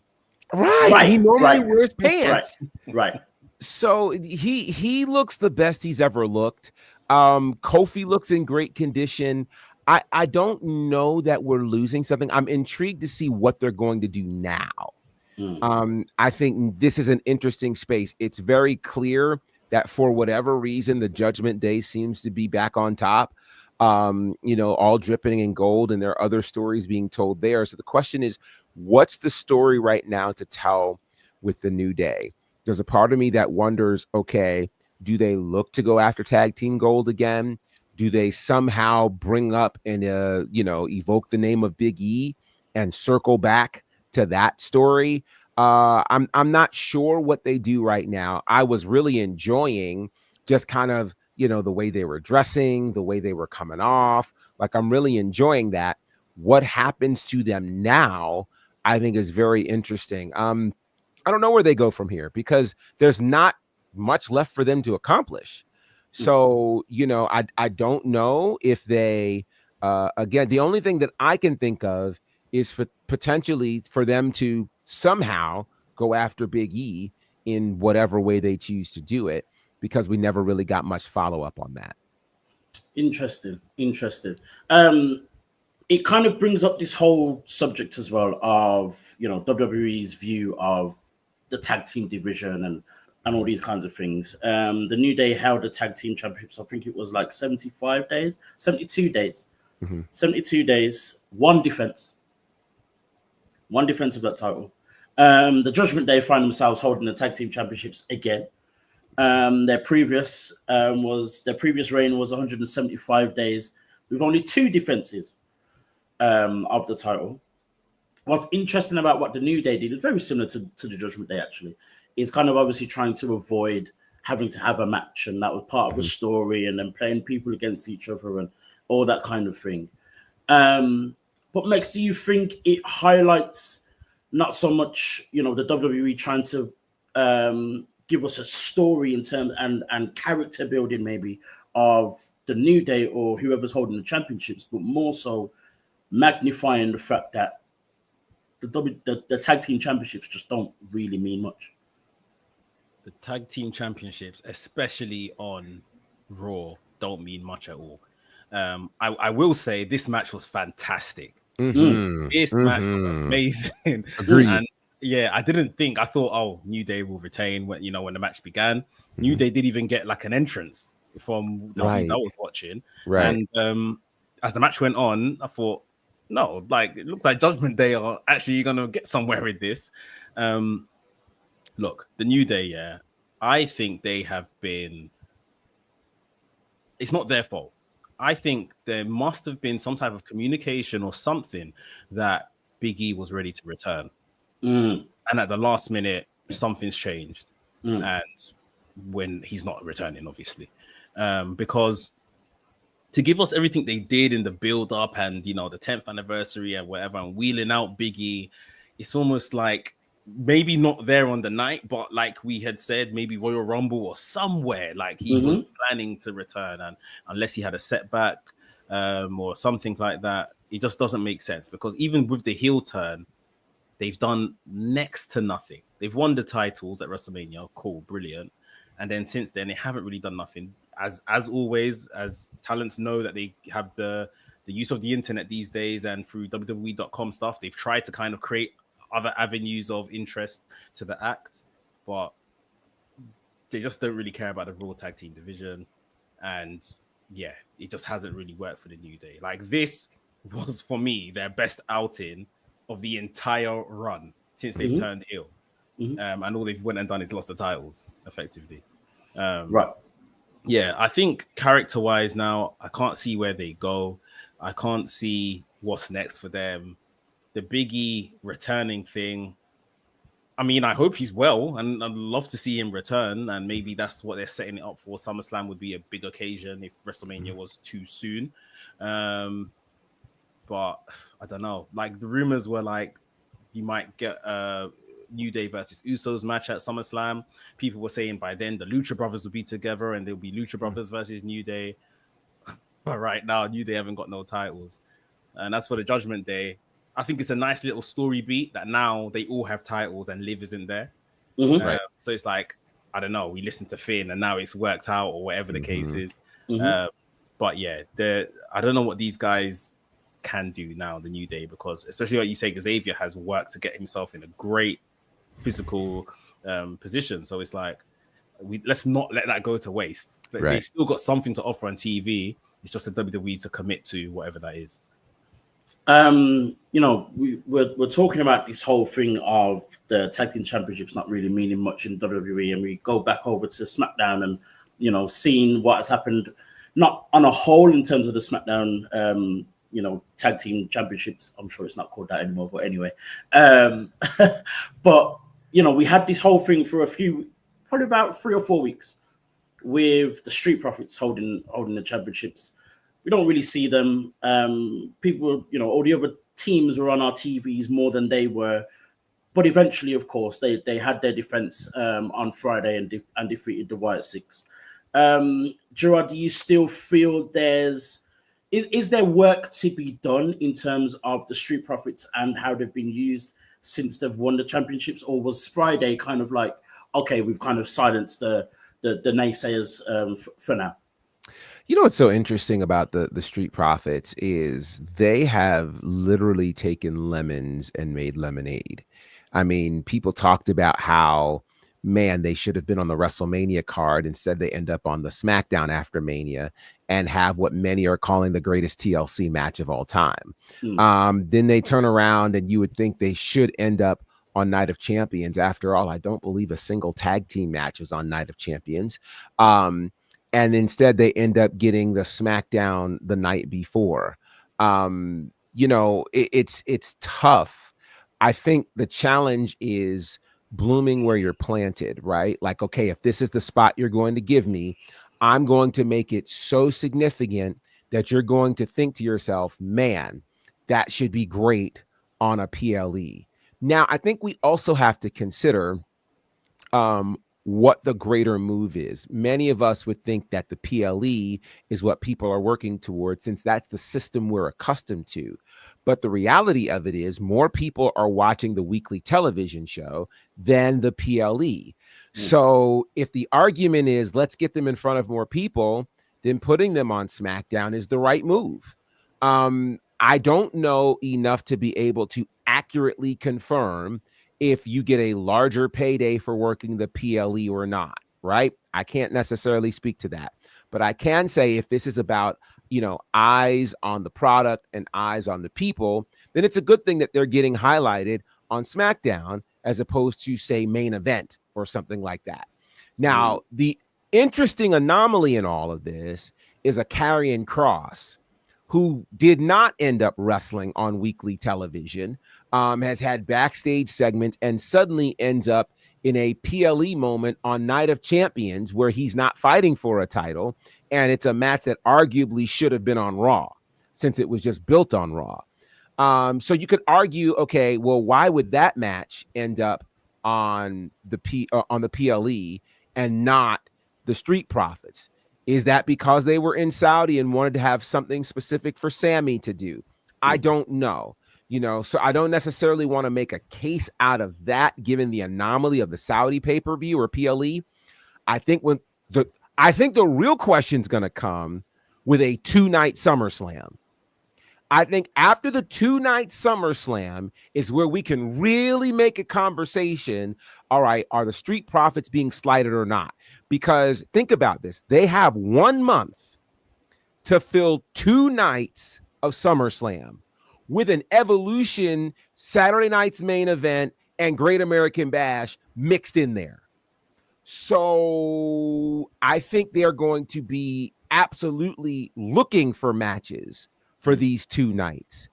Right. He normally wears pants. Right. So he looks the best he's ever looked. Kofi looks in great condition. I don't know that we're losing something. I'm intrigued to see what they're going to do now. I think this is an interesting space. It's very clear that for whatever reason, the Judgment Day seems to be back on top, you know, all dripping in gold, and there are other stories being told there. So the question is, what's the story right now to tell with the New Day? There's a part of me that wonders, okay, do they look to go after tag team gold again? Do they somehow bring up and evoke the name of Big E and circle back to that story? I'm not sure what they do right now. I was really enjoying just kind of, the way they were dressing, the way they were coming off. Like, I'm really enjoying that. What happens to them now, I think, is very interesting. I don't know where they go from here because there's not much left for them to accomplish. So, I don't know if they, again, the only thing that I can think of is for potentially for them to somehow go after Big E in whatever way they choose to do it, because we never really got much follow-up on that. Interesting. It kind of brings up this whole subject as well of, WWE's view of the tag team division and all these kinds of things. The New Day held the tag team championships. I think it was like 72 days, 72 days, one defense of that title. The Judgment Day find themselves holding the tag team championships again. Their previous reign was 175 days with only 2 defenses of the title. What's interesting about what the New Day did is very similar to the Judgment Day, actually, is kind of obviously trying to avoid having to have a match, and that was part of the story, and then playing people against each other and all that kind of thing. But Max, do you think it highlights not so much, the WWE trying to give us a story in terms and character building maybe of the New Day or whoever's holding the championships, but more so magnifying the fact that the tag team championships just don't really mean much? The tag team championships, especially on Raw, don't mean much at all. I will say this match was fantastic. This match was amazing. Agreed. And yeah, I thought, New Day will retain when the match began. New Day didn't even get like an entrance from the feed I was watching. Right. And as the match went on, I thought, no, like it looks like Judgment Day are actually gonna get somewhere with this. Look, the New Day, I think they have been. It's not their fault. I think there must have been some type of communication or something that Big E was ready to return. And at the last minute, something's changed. And when he's not returning, obviously. Because to give us everything they did in the build-up and, the 10th anniversary and whatever, and wheeling out Big E, it's almost like maybe not there on the night, but like we had said, maybe Royal Rumble or somewhere, like he was planning to return, and unless he had a setback or something like that, it just doesn't make sense. Because even with the heel turn, they've done next to nothing. They've won the titles at WrestleMania, cool, brilliant, and then since then they haven't really done nothing. As always, as talents know that they have the use of the internet these days, and through WWE.com stuff, they've tried to kind of create other avenues of interest to the act, but they just don't really care about the Raw Tag Team division. And yeah, it just hasn't really worked for the New Day. Like, this was, for me, their best outing of the entire run since they've turned ill. And all they've went and done is lost the titles, effectively. Right. Yeah, I think character-wise now, I can't see where they go. I can't see what's next for them. The Big E returning thing, I mean, I hope he's well, and I'd love to see him return, and maybe that's what they're setting it up for. SummerSlam would be a big occasion if WrestleMania was too soon. But I don't know. Like, the rumors were like, you might get a New Day versus Usos match at SummerSlam. People were saying by then the Lucha Brothers will be together, and there'll be Lucha Brothers versus New Day. But right now, New Day haven't got no titles. And as for the Judgment Day, I think it's a nice little story beat that now they all have titles and Liv isn't there. Right. So it's like, I don't know, we listened to Finn and now it's worked out, or whatever the case is. But yeah, I don't know what these guys can do now, the New Day, because especially like you say, Xavier has worked to get himself in a great physical position. So it's like, let's not let that go to waste. Right. They've still got something to offer on TV. It's just a WWE to commit to whatever that is. You know, we're talking about this whole thing of the tag team championships not really meaning much in WWE, and we go back over to SmackDown and, you know, seeing what has happened, not on a whole in terms of the SmackDown, you know, tag team championships. I'm sure it's not called that anymore, but anyway. But, you know, we had this whole thing for probably about 3 or 4 weeks with the Street Profits holding the championships. We don't really see them. People, you know, all the other teams were on our TVs more than they were. But eventually, of course, they had their defense on Friday and defeated the Wyatt Six. Gerard, do you still feel is there work to be done in terms of the Street Profits and how they've been used since they've won the championships? Or was Friday kind of like, okay, we've kind of silenced the naysayers for now? You know what's so interesting about the Street Profits is they have literally taken lemons and made lemonade. I mean, people talked about how, man, they should have been on the WrestleMania card. Instead, they end up on the Smackdown after Mania and have what many are calling the greatest TLC match of all time. Then they turn around and you would think they should end up on Night of Champions. After all, I don't believe a single tag team match was on Night of Champions. And instead they end up getting the Smackdown the night before. You know, it's tough. I think the challenge is blooming where you're planted, right? Like, okay, if this is the spot you're going to give me, I'm going to make it so significant that you're going to think to yourself, man, that should be great on a PLE. Now, I think we also have to consider what the greater move is. Many of us would think that the PLE is what people are working towards, since that's the system we're accustomed to. But the reality of it is more people are watching the weekly television show than the PLE. So if the argument is let's get them in front of more people, then putting them on SmackDown is the right move. I don't know enough to be able to accurately confirm if you get a larger payday for working the PLE or not, right? I can't necessarily speak to that, but I can say if this is about, you know, eyes on the product and eyes on the people, then it's a good thing that they're getting highlighted on SmackDown as opposed to, say, Main Event or something like that. Now, the interesting anomaly in all of this is a Karrion Kross, who did not end up wrestling on weekly television, has had backstage segments and suddenly ends up in a PLE moment on Night of Champions where he's not fighting for a title. And it's a match that arguably should have been on Raw since it was just built on Raw. So you could argue, okay, well, why would that match end up on the PLE and not the Street Profits? Is that because they were in Saudi and wanted to have something specific for Sammy to do? I don't know. You know, so I don't necessarily want to make a case out of that, given the anomaly of the Saudi pay-per-view or PLE. I think the real question is going to come with a 2-night SummerSlam. I think after the 2-night SummerSlam is where we can really make a conversation. All right, are the Street Profits being slighted or not? Because think about this. They have 1 month to fill 2 nights of SummerSlam with an Evolution Saturday night's main event and Great American Bash mixed in there. So I think they're going to be absolutely looking for matches for these 2 nights.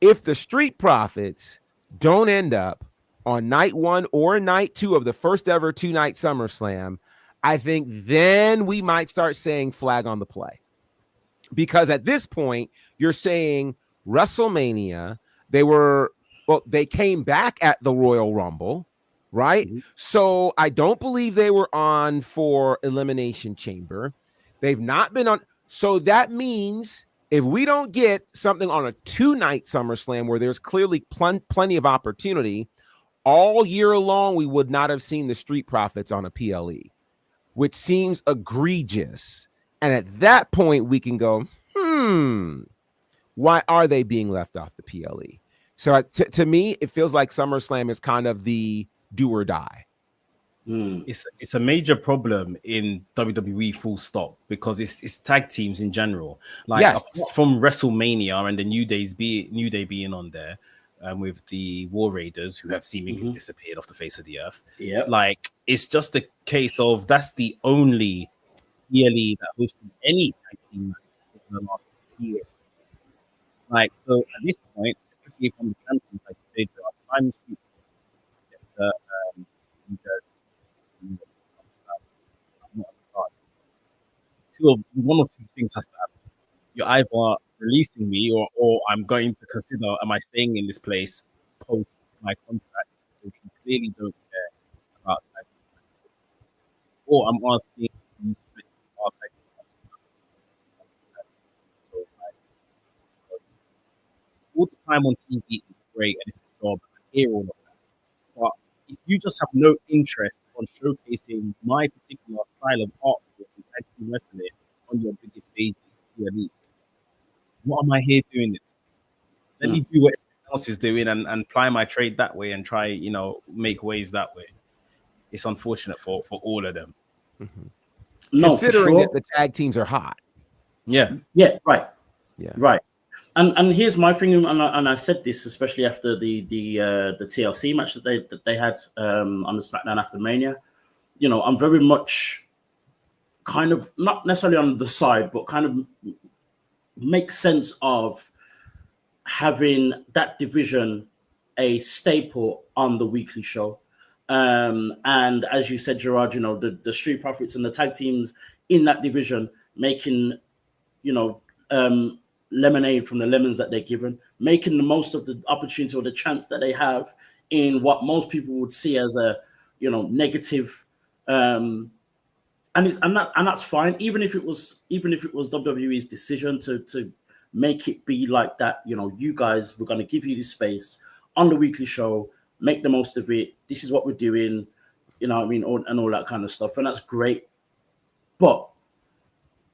If the Street Profits don't end up on night 1 or night 2 of the first ever 2-night SummerSlam, I think then we might start saying flag on the play. Because at this point, you're saying WrestleMania, they came back at the Royal Rumble, right? So I don't believe they were on for Elimination Chamber. They've not been on. So that means if we don't get something on a 2-night SummerSlam where there's clearly plenty of opportunity, all year long, we would not have seen the Street Profits on a PLE, which seems egregious. And at that point, we can go, why are they being left off the PLE? So to me, it feels like SummerSlam is kind of the do or die. It's a major problem in WWE, full stop, because it's tag teams in general. Like apart from WrestleMania and the New Day being on there, with the War Raiders, who have seemingly disappeared off the face of the earth. Yeah, like it's just a case of that's the only yearly that hosted any tag team match in the last year. Like, so at this point, especially if I'm the champion, like they do, I'm one of two things has to happen. You're either releasing me, or I'm going to consider, am I staying in this place post my contract? If you clearly don't care about tag team, or I'm asking you split our tag team. So, like, all the time on TV is great and it's a job. I hear all of that. But if you just have no interest on showcasing my particular style of art in tag team wrestling on your biggest stage, what am I here doing this? Let me do what everyone else is doing and ply my trade that way and try, make ways that way. It's unfortunate for all of them. No, considering that the tag teams are hot. Yeah, right. Yeah, right. And here's my thing, and I said this especially after the TLC match that they had on the Smackdown after Mania. I'm very much kind of not necessarily on the side, but kind of make sense of having that division a staple on the weekly show. And as you said, Gerard, the Street Profits and the tag teams in that division making, lemonade from the lemons that they're given, making the most of the opportunity or the chance that they have in what most people would see as a, negative. And that's fine. Even if it was WWE's decision to make it be like that, you guys, we're going to give you this space on the weekly show, make the most of it. This is what we're doing, and all that kind of stuff. And that's great. But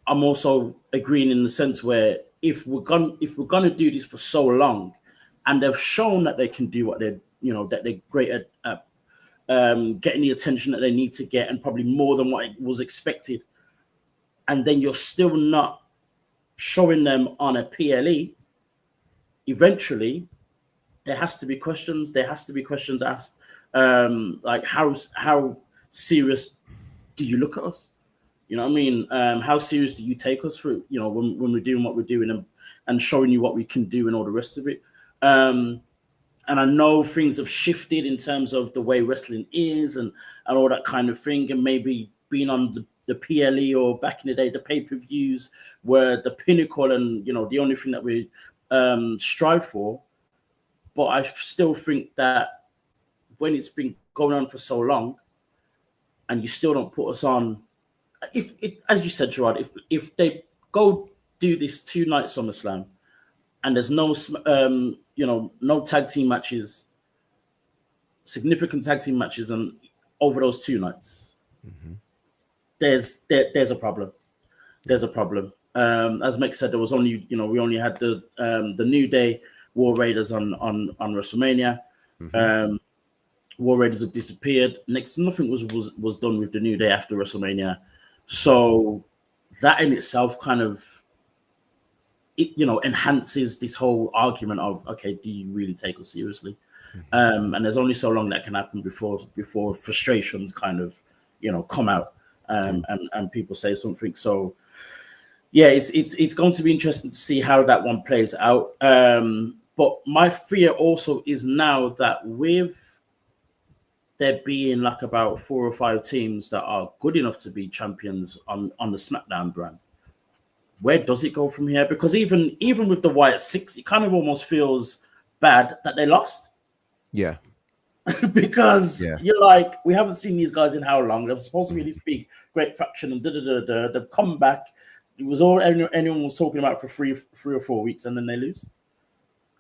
I'm also agreeing in the sense where if we're gonna do this for so long, and they've shown that they can do what they're, that they're great at getting the attention that they need to get, and probably more than what was expected, and then you're still not showing them on a PLE, eventually there has to be questions. There has to be questions asked, like how serious do you look at us? You know what I mean? How serious do you take us through, when we're doing what we're doing and showing you what we can do and all the rest of it? And I know things have shifted in terms of the way wrestling is and all that kind of thing. And maybe being on the PLE or back in the day, the pay-per-views were the pinnacle and, the only thing that we strive for. But I still think that when it's been going on for so long and you still don't put us on, if as you said, Gerard, if they go do this 2-night SummerSlam and there's no no tag team matches, significant tag team matches, and over those 2 nights, there's a problem. There's a problem. As Mick said, there was only we only had the New Day War Raiders on WrestleMania. War Raiders have disappeared. Nothing was done with the New Day after WrestleMania. So that in itself kind of enhances this whole argument of, okay, do you really take us seriously? And there's only so long that can happen before frustrations kind of come out and people say something. So yeah, it's going to be interesting to see how that one plays out. But my fear also is now that with there being like about 4 or 5 teams that are good enough to be champions on the SmackDown brand, where does it go from here? Because even with the Wyatt 6, it kind of almost feels bad that they lost. Yeah. Because you're like, we haven't seen these guys in how long? They're supposed to be this big, great faction, and they've come back. It was all anyone was talking about for 3 or 4 weeks, and then they lose.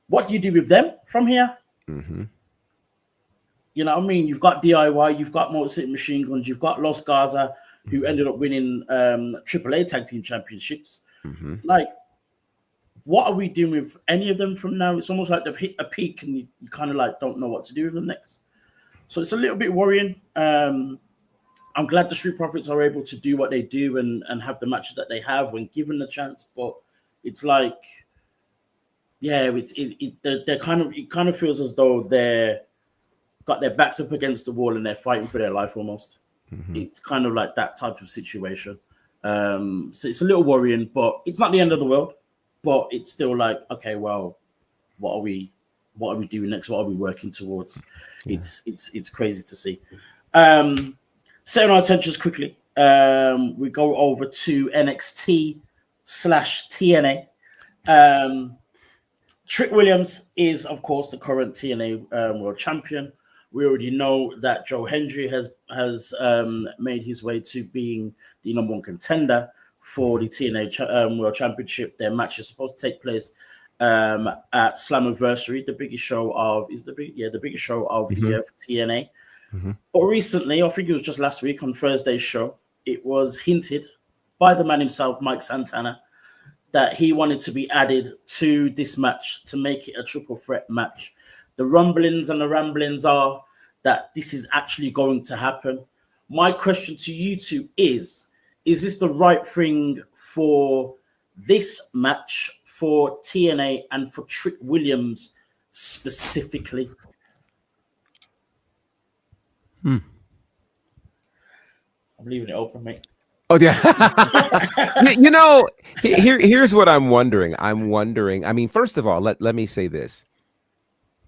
What do you do with them from here? You know what I mean? You've got DIY, you've got Motor City Machine Guns, you've got Los Garza, who ended up winning AAA Tag Team Championships. Like, what are we doing with any of them from now? It's almost like they've hit a peak and you kind of like don't know what to do with them next. So it's a little bit worrying. I'm glad the Street Profits are able to do what they do and have the matches that they have when given the chance. But it's like, yeah, they're it kind of feels as though they're got their backs up against the wall and they're fighting for their life almost. It's kind of like that type of situation. So it's a little worrying, but it's not the end of the world. But it's still like, okay, well, what are we doing next? What are we working towards? Yeah. It's crazy to see. Setting our attentions quickly, we go over to NXT/TNA. Trick Williams is, of course, the current TNA World Champion. We already know that Joe Hendry has made his way to being the #1 contender for the TNA World Championship. Their match is supposed to take place at Slammiversary, the biggest show of the biggest show of the year for TNA. But recently, I think it was just last week on Thursday's show, it was hinted by the man himself, Mike Santana, that he wanted to be added to this match to make it a triple threat match. The rumblings and the ramblings are that this is actually going to happen. My question to you two is this the right thing for this match, for TNA and for Trick Williams specifically? I'm leaving it open, mate. Oh yeah. Here's what I'm wondering. I mean, first of all, let me say this.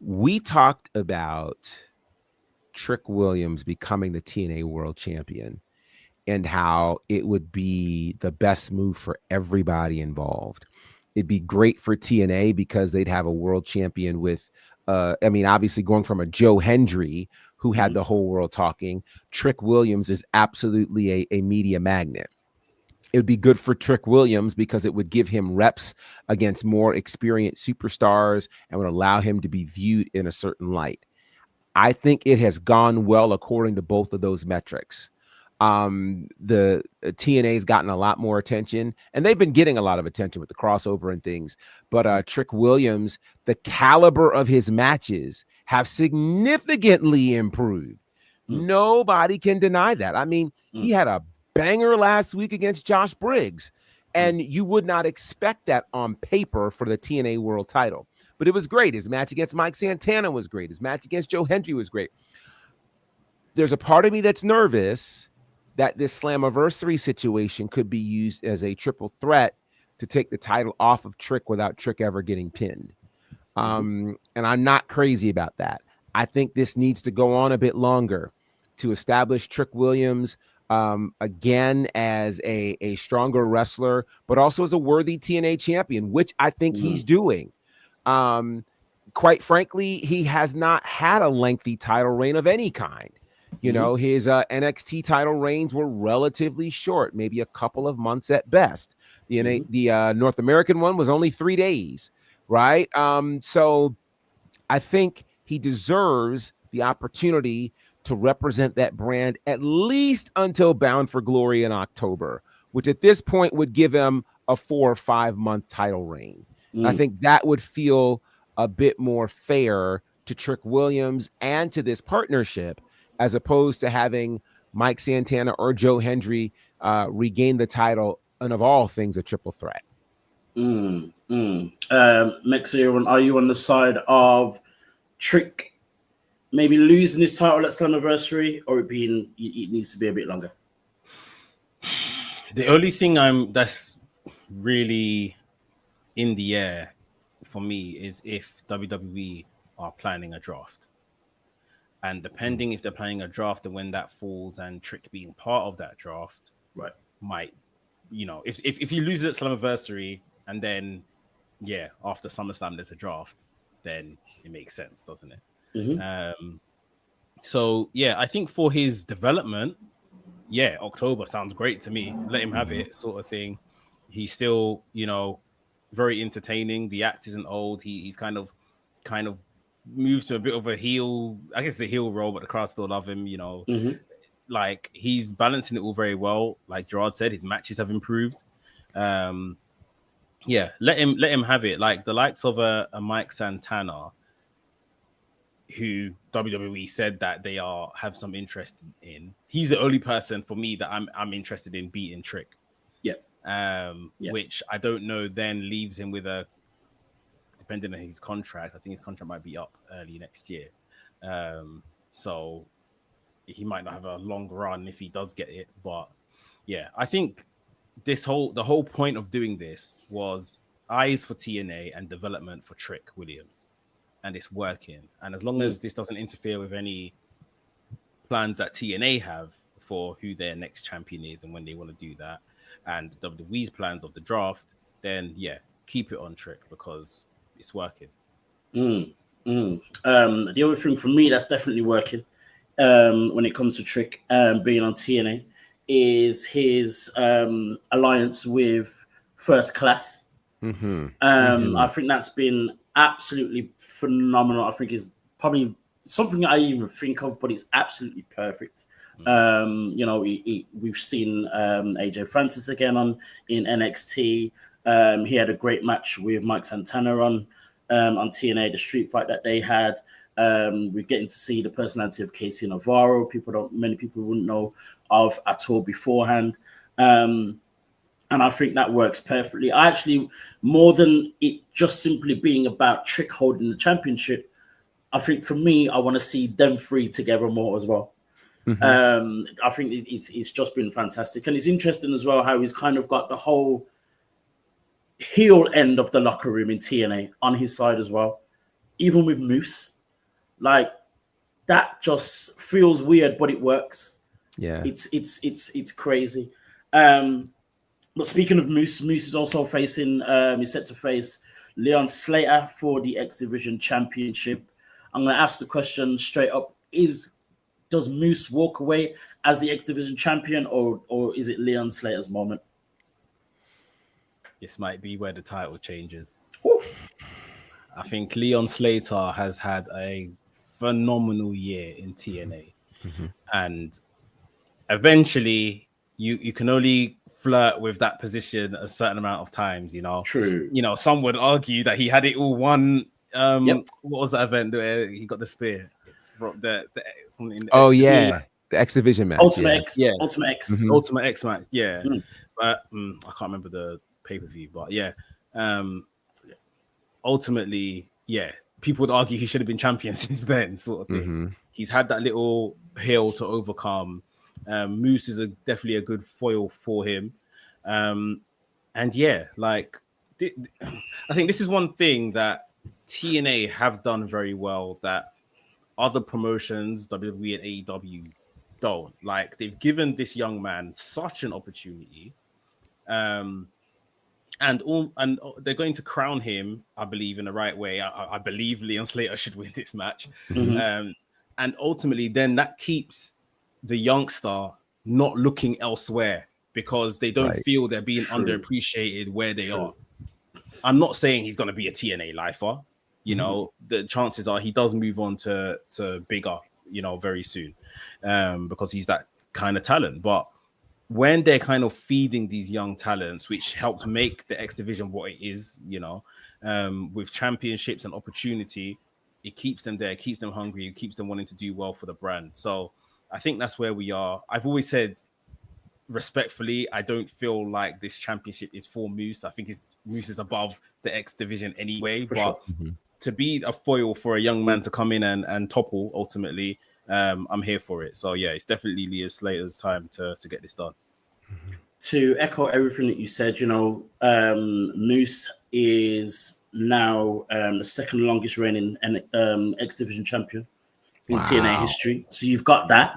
We talked about Trick Williams becoming the TNA World Champion and how it would be the best move for everybody involved. It'd be great for TNA because they'd have a world champion with, obviously going from a Joe Hendry who had the whole world talking. Trick Williams is absolutely a media magnet. It would be good for Trick Williams because it would give him reps against more experienced superstars and would allow him to be viewed in a certain light. I think it has gone well according to both of those metrics. The TNA's gotten a lot more attention, and they've been getting a lot of attention with the crossover and things. But Trick Williams, the caliber of his matches have significantly improved. Nobody can deny that. I mean, he had a banger last week against Josh Briggs, and you would not expect that on paper for the TNA World title. But it was great. His match against Mike Santana was great. His match against Joe Hendry was great. There's a part of me that's nervous that this Slammiversary situation could be used as a triple threat to take the title off of Trick without Trick ever getting pinned. And I'm not crazy about that. I think this needs to go on a bit longer to establish Trick Williams again as a stronger wrestler, but also as a worthy TNA champion, which I think he's doing. Quite frankly, he has not had a lengthy title reign of any kind. You know, his NXT title reigns were relatively short, maybe a couple of months at best. The North American one was only 3 days, right? So I think he deserves the opportunity to represent that brand at least until Bound for Glory in October, which at this point would give him a 4 or 5 month title reign. I think that would feel a bit more fair to Trick Williams and to this partnership, as opposed to having Mike Santana or Joe Hendry regain the title, and of all things, a triple threat. Mexer, are you on the side of Trick maybe losing his title at Slammiversary, or it needs to be a bit longer? The only thing that's really in the air for me is if WWE are planning a draft. And depending if they're planning a draft and when that falls, and Trick being part of that draft, right, might, if he loses at Slammiversary and then, after SummerSlam there's a draft, then it makes sense, doesn't it? So I think for his development, October sounds great to me. Let him have it, sort of thing. He's still, very entertaining. The act isn't old. He's kind of moves to a bit of a heel, I guess, a heel role, but the crowd still love him. Like, he's balancing it all very well. Like Gerard said, his matches have improved. Let him have it. Like the likes of a Mike Santana, who WWE said that they have some interest in. He's the only person for me that I'm interested in beating Trick. Which I don't know then leaves him with depending on his contract. I think his contract might be up early next year. So he might not have a long run if he does get it. But yeah, I think the whole point of doing this was eyes for TNA and development for Trick Williams. And it's working. And as long as this doesn't interfere with any plans that TNA have for who their next champion is and when they want to do that, and WWE's plans of the draft, then yeah, keep it on Trick because it's working. The other thing for me that's definitely working when it comes to Trick being on TNA is his alliance with First Class. I think that's been absolutely phenomenal. I think is probably something I even think of, but it's absolutely perfect. You know, we've seen AJ Francis again in NXT. He had a great match with Mike Santana on TNA, the street fight that they had. We're getting to see the personality of Casey Navarro. Many people wouldn't know of at all beforehand. And I think that works perfectly. I actually, more than it just simply being about Trick holding the championship, I think for me, I want to see them three together more as well. I think it's just been fantastic. And it's interesting as well how he's kind of got the whole heel end of the locker room in TNA on his side as well. Even with Moose. Like, that just feels weird, but it works. Yeah. It's crazy. But speaking of Moose is also facing, he's set to face Leon Slater for the X Division Championship. I'm going to ask the question straight up. Does Moose walk away as the X Division champion, or is it Leon Slater's moment? This might be where the title changes. Ooh. I think Leon Slater has had a phenomenal year in TNA. And eventually you can only flirt with that position a certain amount of times, you know. True. You know, some would argue that he had it all won. What was that event where he got the spear? The the X Division match. Ultimate X. Ultimate X. Ultimate X match. Yeah. But I can't remember the pay-per-view, but yeah. Ultimately, yeah, people would argue he should have been champion since then, sort of thing. He's had that little hill to overcome. Moose is definitely a good foil for him. And yeah, like I think this is one thing that TNA have done very well that other promotions, WWE and AEW, don't. Like, they've given this young man such an opportunity, and they're going to crown him, I believe, in the right way. I believe Leon Slater should win this match, and ultimately, then that keeps the youngster not looking elsewhere because they don't feel they're being underappreciated where they are. I'm not saying he's going to be a TNA lifer. You know, the chances are he does move on to bigger, you know, very soon, because he's that kind of talent. But when they're kind of feeding these young talents, which helped make the X Division what it is, you know, with championships and opportunity, it keeps them there, keeps them hungry, it keeps them wanting to do well for the brand. So I think that's where we are. I've always said, respectfully, I don't feel like this championship is for Moose. I think Moose is above the X Division anyway. To be a foil for a young man to come in and topple, ultimately, I'm here for it. So yeah, it's definitely Leon Slater's time to get this done. To echo everything that you said, you know, Moose is now the second longest reigning X Division champion in TNA history. So you've got that.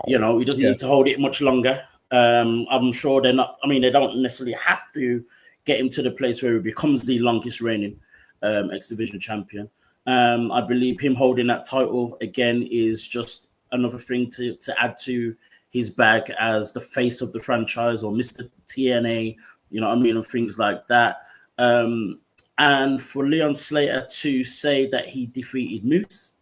You know, he doesn't need to hold it much longer. I'm sure they don't necessarily have to get him to the place where he becomes the longest reigning X Division champion. I believe him holding that title again is just another thing to add to his bag as the face of the franchise or Mr. TNA, you know what I mean, and things like that. And for Leon Slater to say that he defeated Moose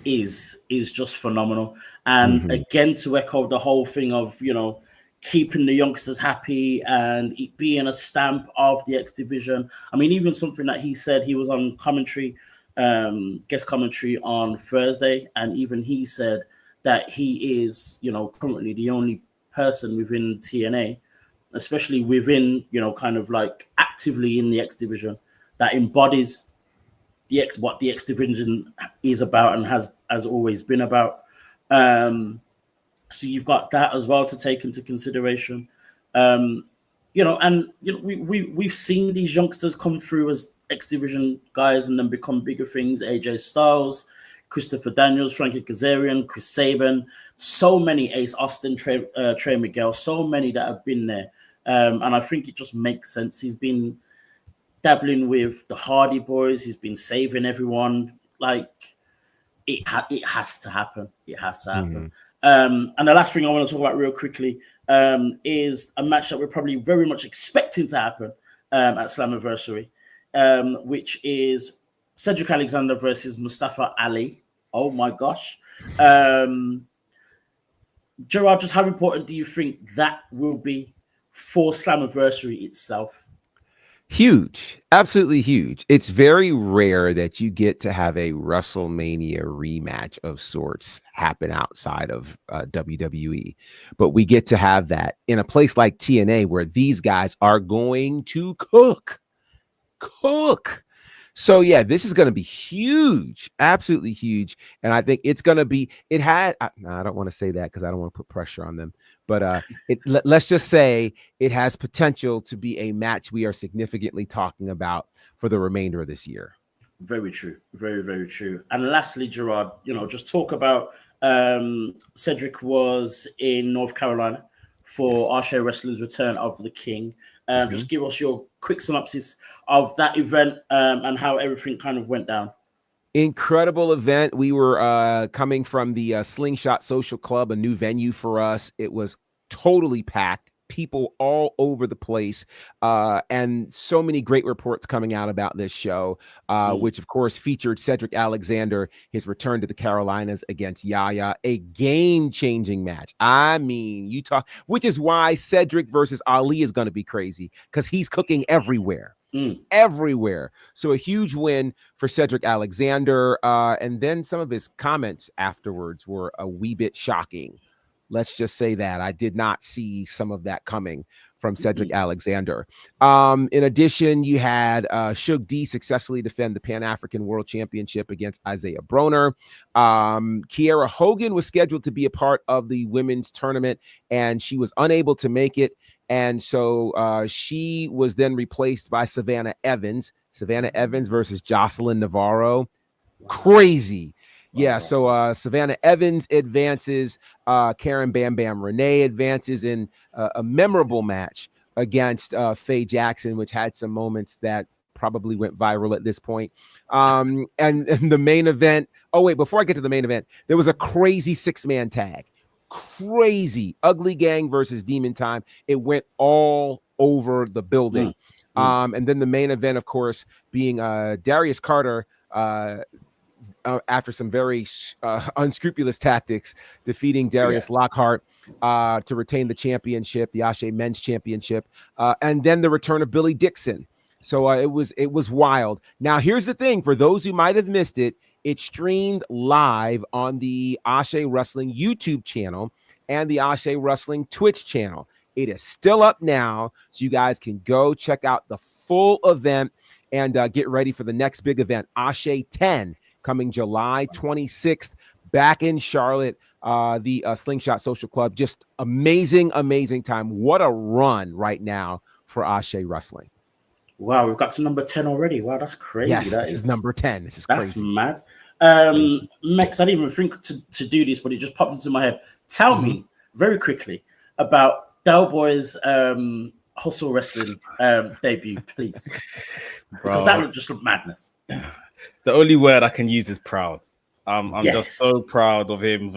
is just phenomenal. And again, to echo the whole thing of, you know, keeping the youngsters happy and it being a stamp of the X Division. I mean, even something that he said, he was on commentary guest commentary on Thursday, and even he said that he is, currently the only person within TNA, especially within, kind of like actively in the X division, that embodies what the X division is about and has always been about. So you've got that as well to take into consideration. We've seen these youngsters come through as X Division guys and then become bigger things. AJ Styles, Christopher Daniels, Frankie Kazarian, Chris Sabin, so many Ace Austin, Trey Miguel, so many that have been there. And I think it just makes sense. He's been dabbling with the Hardy Boys. He's been saving everyone. Like, it has to happen. It has to happen. And the last thing I want to talk about real quickly is a match that we're probably very much expecting to happen at Slammiversary, which is Cedric Alexander versus Mustafa Ali. Oh my gosh. Gerard, just how important do you think that will be for Slammiversary itself? Huge, absolutely huge. It's very rare that you get to have a WrestleMania rematch of sorts happen outside of WWE, but we get to have that in a place like TNA where these guys are going to cook. So yeah, this is going to be huge, absolutely huge. And I think it's going to be, I don't want to say that because I don't want to put pressure on them, but let's just say it has potential to be a match we are significantly talking about for the remainder of this year. Very true. Very, very true. And lastly, Gerard, just talk about Cedric was in North Carolina for ASE Wrestling's Return of the King. Just give us your quick synopsis of that event and how everything kind of went down. Incredible event. We were coming from the Slingshot Social Club, a new venue for us. It was totally packed. People all over the place, and so many great reports coming out about this show, which of course featured Cedric Alexander, his return to the Carolinas against Yaya, a game-changing match. I mean, which is why Cedric versus Ali is going to be crazy, because he's cooking everywhere. Everywhere. So a huge win for Cedric Alexander, and then some of his comments afterwards were a wee bit shocking. Let's just say that I did not see some of that coming from Cedric Alexander. In addition, you had Shug D successfully defend the Pan-African World Championship against Isaiah Broner. Kiera Hogan was scheduled to be a part of the women's tournament, and she was unable to make it. And so she was then replaced by Savannah Evans. Savannah Evans versus Jocelyn Navarro. Crazy. Yeah, so Savannah Evans advances, Karen Bam Bam Renee advances in a memorable match against Faye Jackson, which had some moments that probably went viral at this point. And the main event, before I get to the main event, there was a crazy 6-man tag. Crazy. Ugly Gang versus Demon Time. It went all over the building. And then the main event, of course, being Darius Carter, after some very unscrupulous tactics, defeating Darius Lockhart to retain the championship, the ASE Men's Championship, and then the return of Billy Dixon. So it was wild. Now, here's the thing. For those who might have missed it, it streamed live on the ASE Wrestling YouTube channel and the ASE Wrestling Twitch channel. It is still up now, so you guys can go check out the full event and get ready for the next big event, ASE 10, coming July 26th, back in Charlotte, the Slingshot Social Club. Just amazing, amazing time. What a run right now for ASE Wrestling. Wow, we've got to number 10 already. Wow, that's crazy. Yes, this is number 10. This is crazy. That's mad. Mex, I didn't even think to do this, but it just popped into my head. Tell me very quickly about Del Boy's Hustle Wrestling debut, please. Because that just looked madness. The only word I can use is proud. I'm just so proud of him.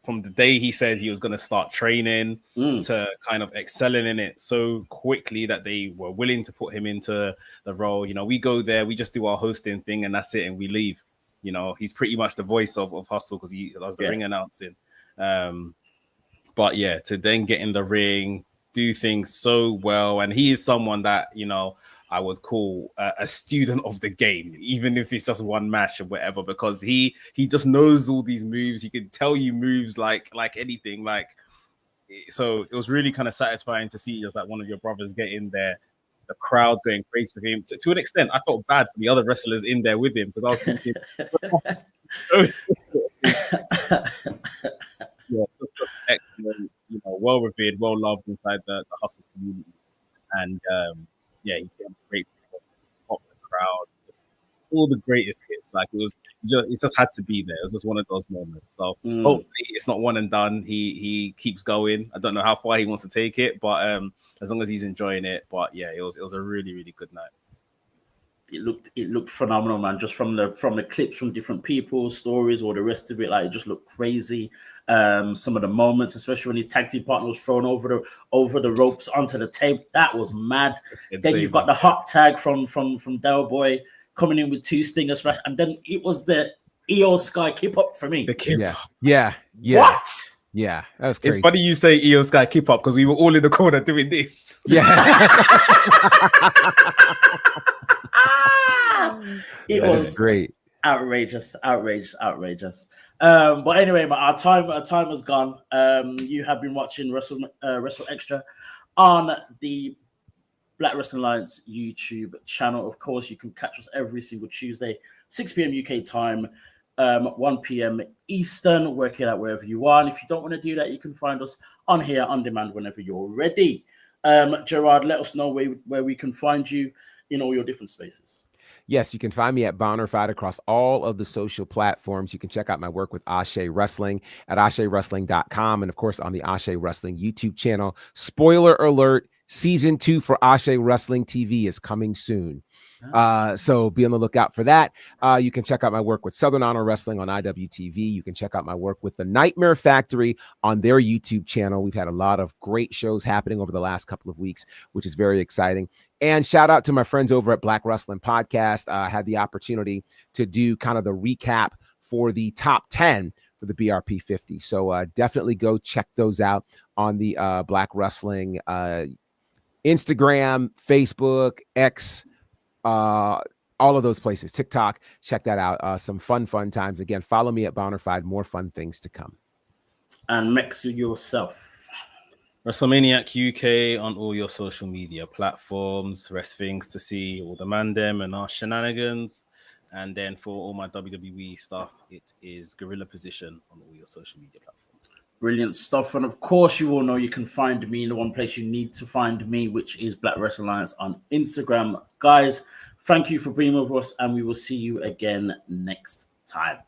From the day he said he was going to start training to kind of excelling in it so quickly that they were willing to put him into the role. We go there, we just do our hosting thing and that's it. And we leave. He's pretty much the voice of Hustle because he does the ring announcing. But yeah, to then get in the ring, do things so well. And he is someone that, I would call a student of the game, even if it's just one match or whatever, because he just knows all these moves. He can tell you moves like anything. Like, so it was really kind of satisfying to see just like one of your brothers get in there, the crowd going crazy for him. To an extent, I felt bad for the other wrestlers in there with him because I was thinking, yeah, just excellent, you know, well revered, well loved inside the hustle community, and yeah, he gave a great performance, popped the crowd, just all the greatest hits. Like it just had to be there. It was just one of those moments. So hopefully it's not one and done. He keeps going. I don't know how far he wants to take it, but as long as he's enjoying it. But yeah, it was a really, really good night. It looked phenomenal, man. Just from the clips from different people's stories or the rest of it, like it just looked crazy. Some of the moments, especially when his tag team partner was thrown over the ropes onto the tape, that was mad. Then you've got the hot tag from Del Boy coming in with 2 stingers, and then it was the Io Sky keep up for me. The keep Yeah. up. Yeah. What? Yeah, that was crazy. It's funny you say Io Sky keep up because we were all in the corner doing this. Yeah. It was great. Outrageous. But anyway, our time has gone. You have been watching WrstlXtra on the Black Wrestling Alliance YouTube channel. Of course, you can catch us every single Tuesday, 6 p.m. UK time, 1 p.m. Eastern. Work it out wherever you are. And if you don't want to do that, you can find us on here on demand whenever you're ready. Gerard, let us know where we can find you in all your different spaces. Yes, you can find me at Bonnerfied across all of the social platforms. You can check out my work with ASE Wrestling at ASEWrestling.com, and of course on the ASE Wrestling YouTube channel. Spoiler alert, season 2 for ASE Wrestling TV is coming soon. So be on the lookout for that. You can check out my work with Southern Honor Wrestling on IWTV. You can check out my work with the Nightmare Factory on their YouTube channel. We've had a lot of great shows happening over the last couple of weeks, which is very exciting. And shout out to my friends over at Black Wrestling Podcast. I had the opportunity to do kind of the recap for the top 10 for the BRP 50. So definitely go check those out on the Black Wrestling Instagram, Facebook, X, all of those places, TikTok. Check that out. Some fun times. Again, follow me at Bonnerfied. More fun things to come. And Mex yourself. WrestleManiac UK on all your social media platforms. Rest things to see all the mandem and our shenanigans. And then for all my WWE stuff, it is Gorilla Position on all your social media platforms. Brilliant stuff. And of course, you all know you can find me in the one place you need to find me, which is Black Wrestling Alliance on Instagram. Guys, thank you for being with us, and we will see you again next time.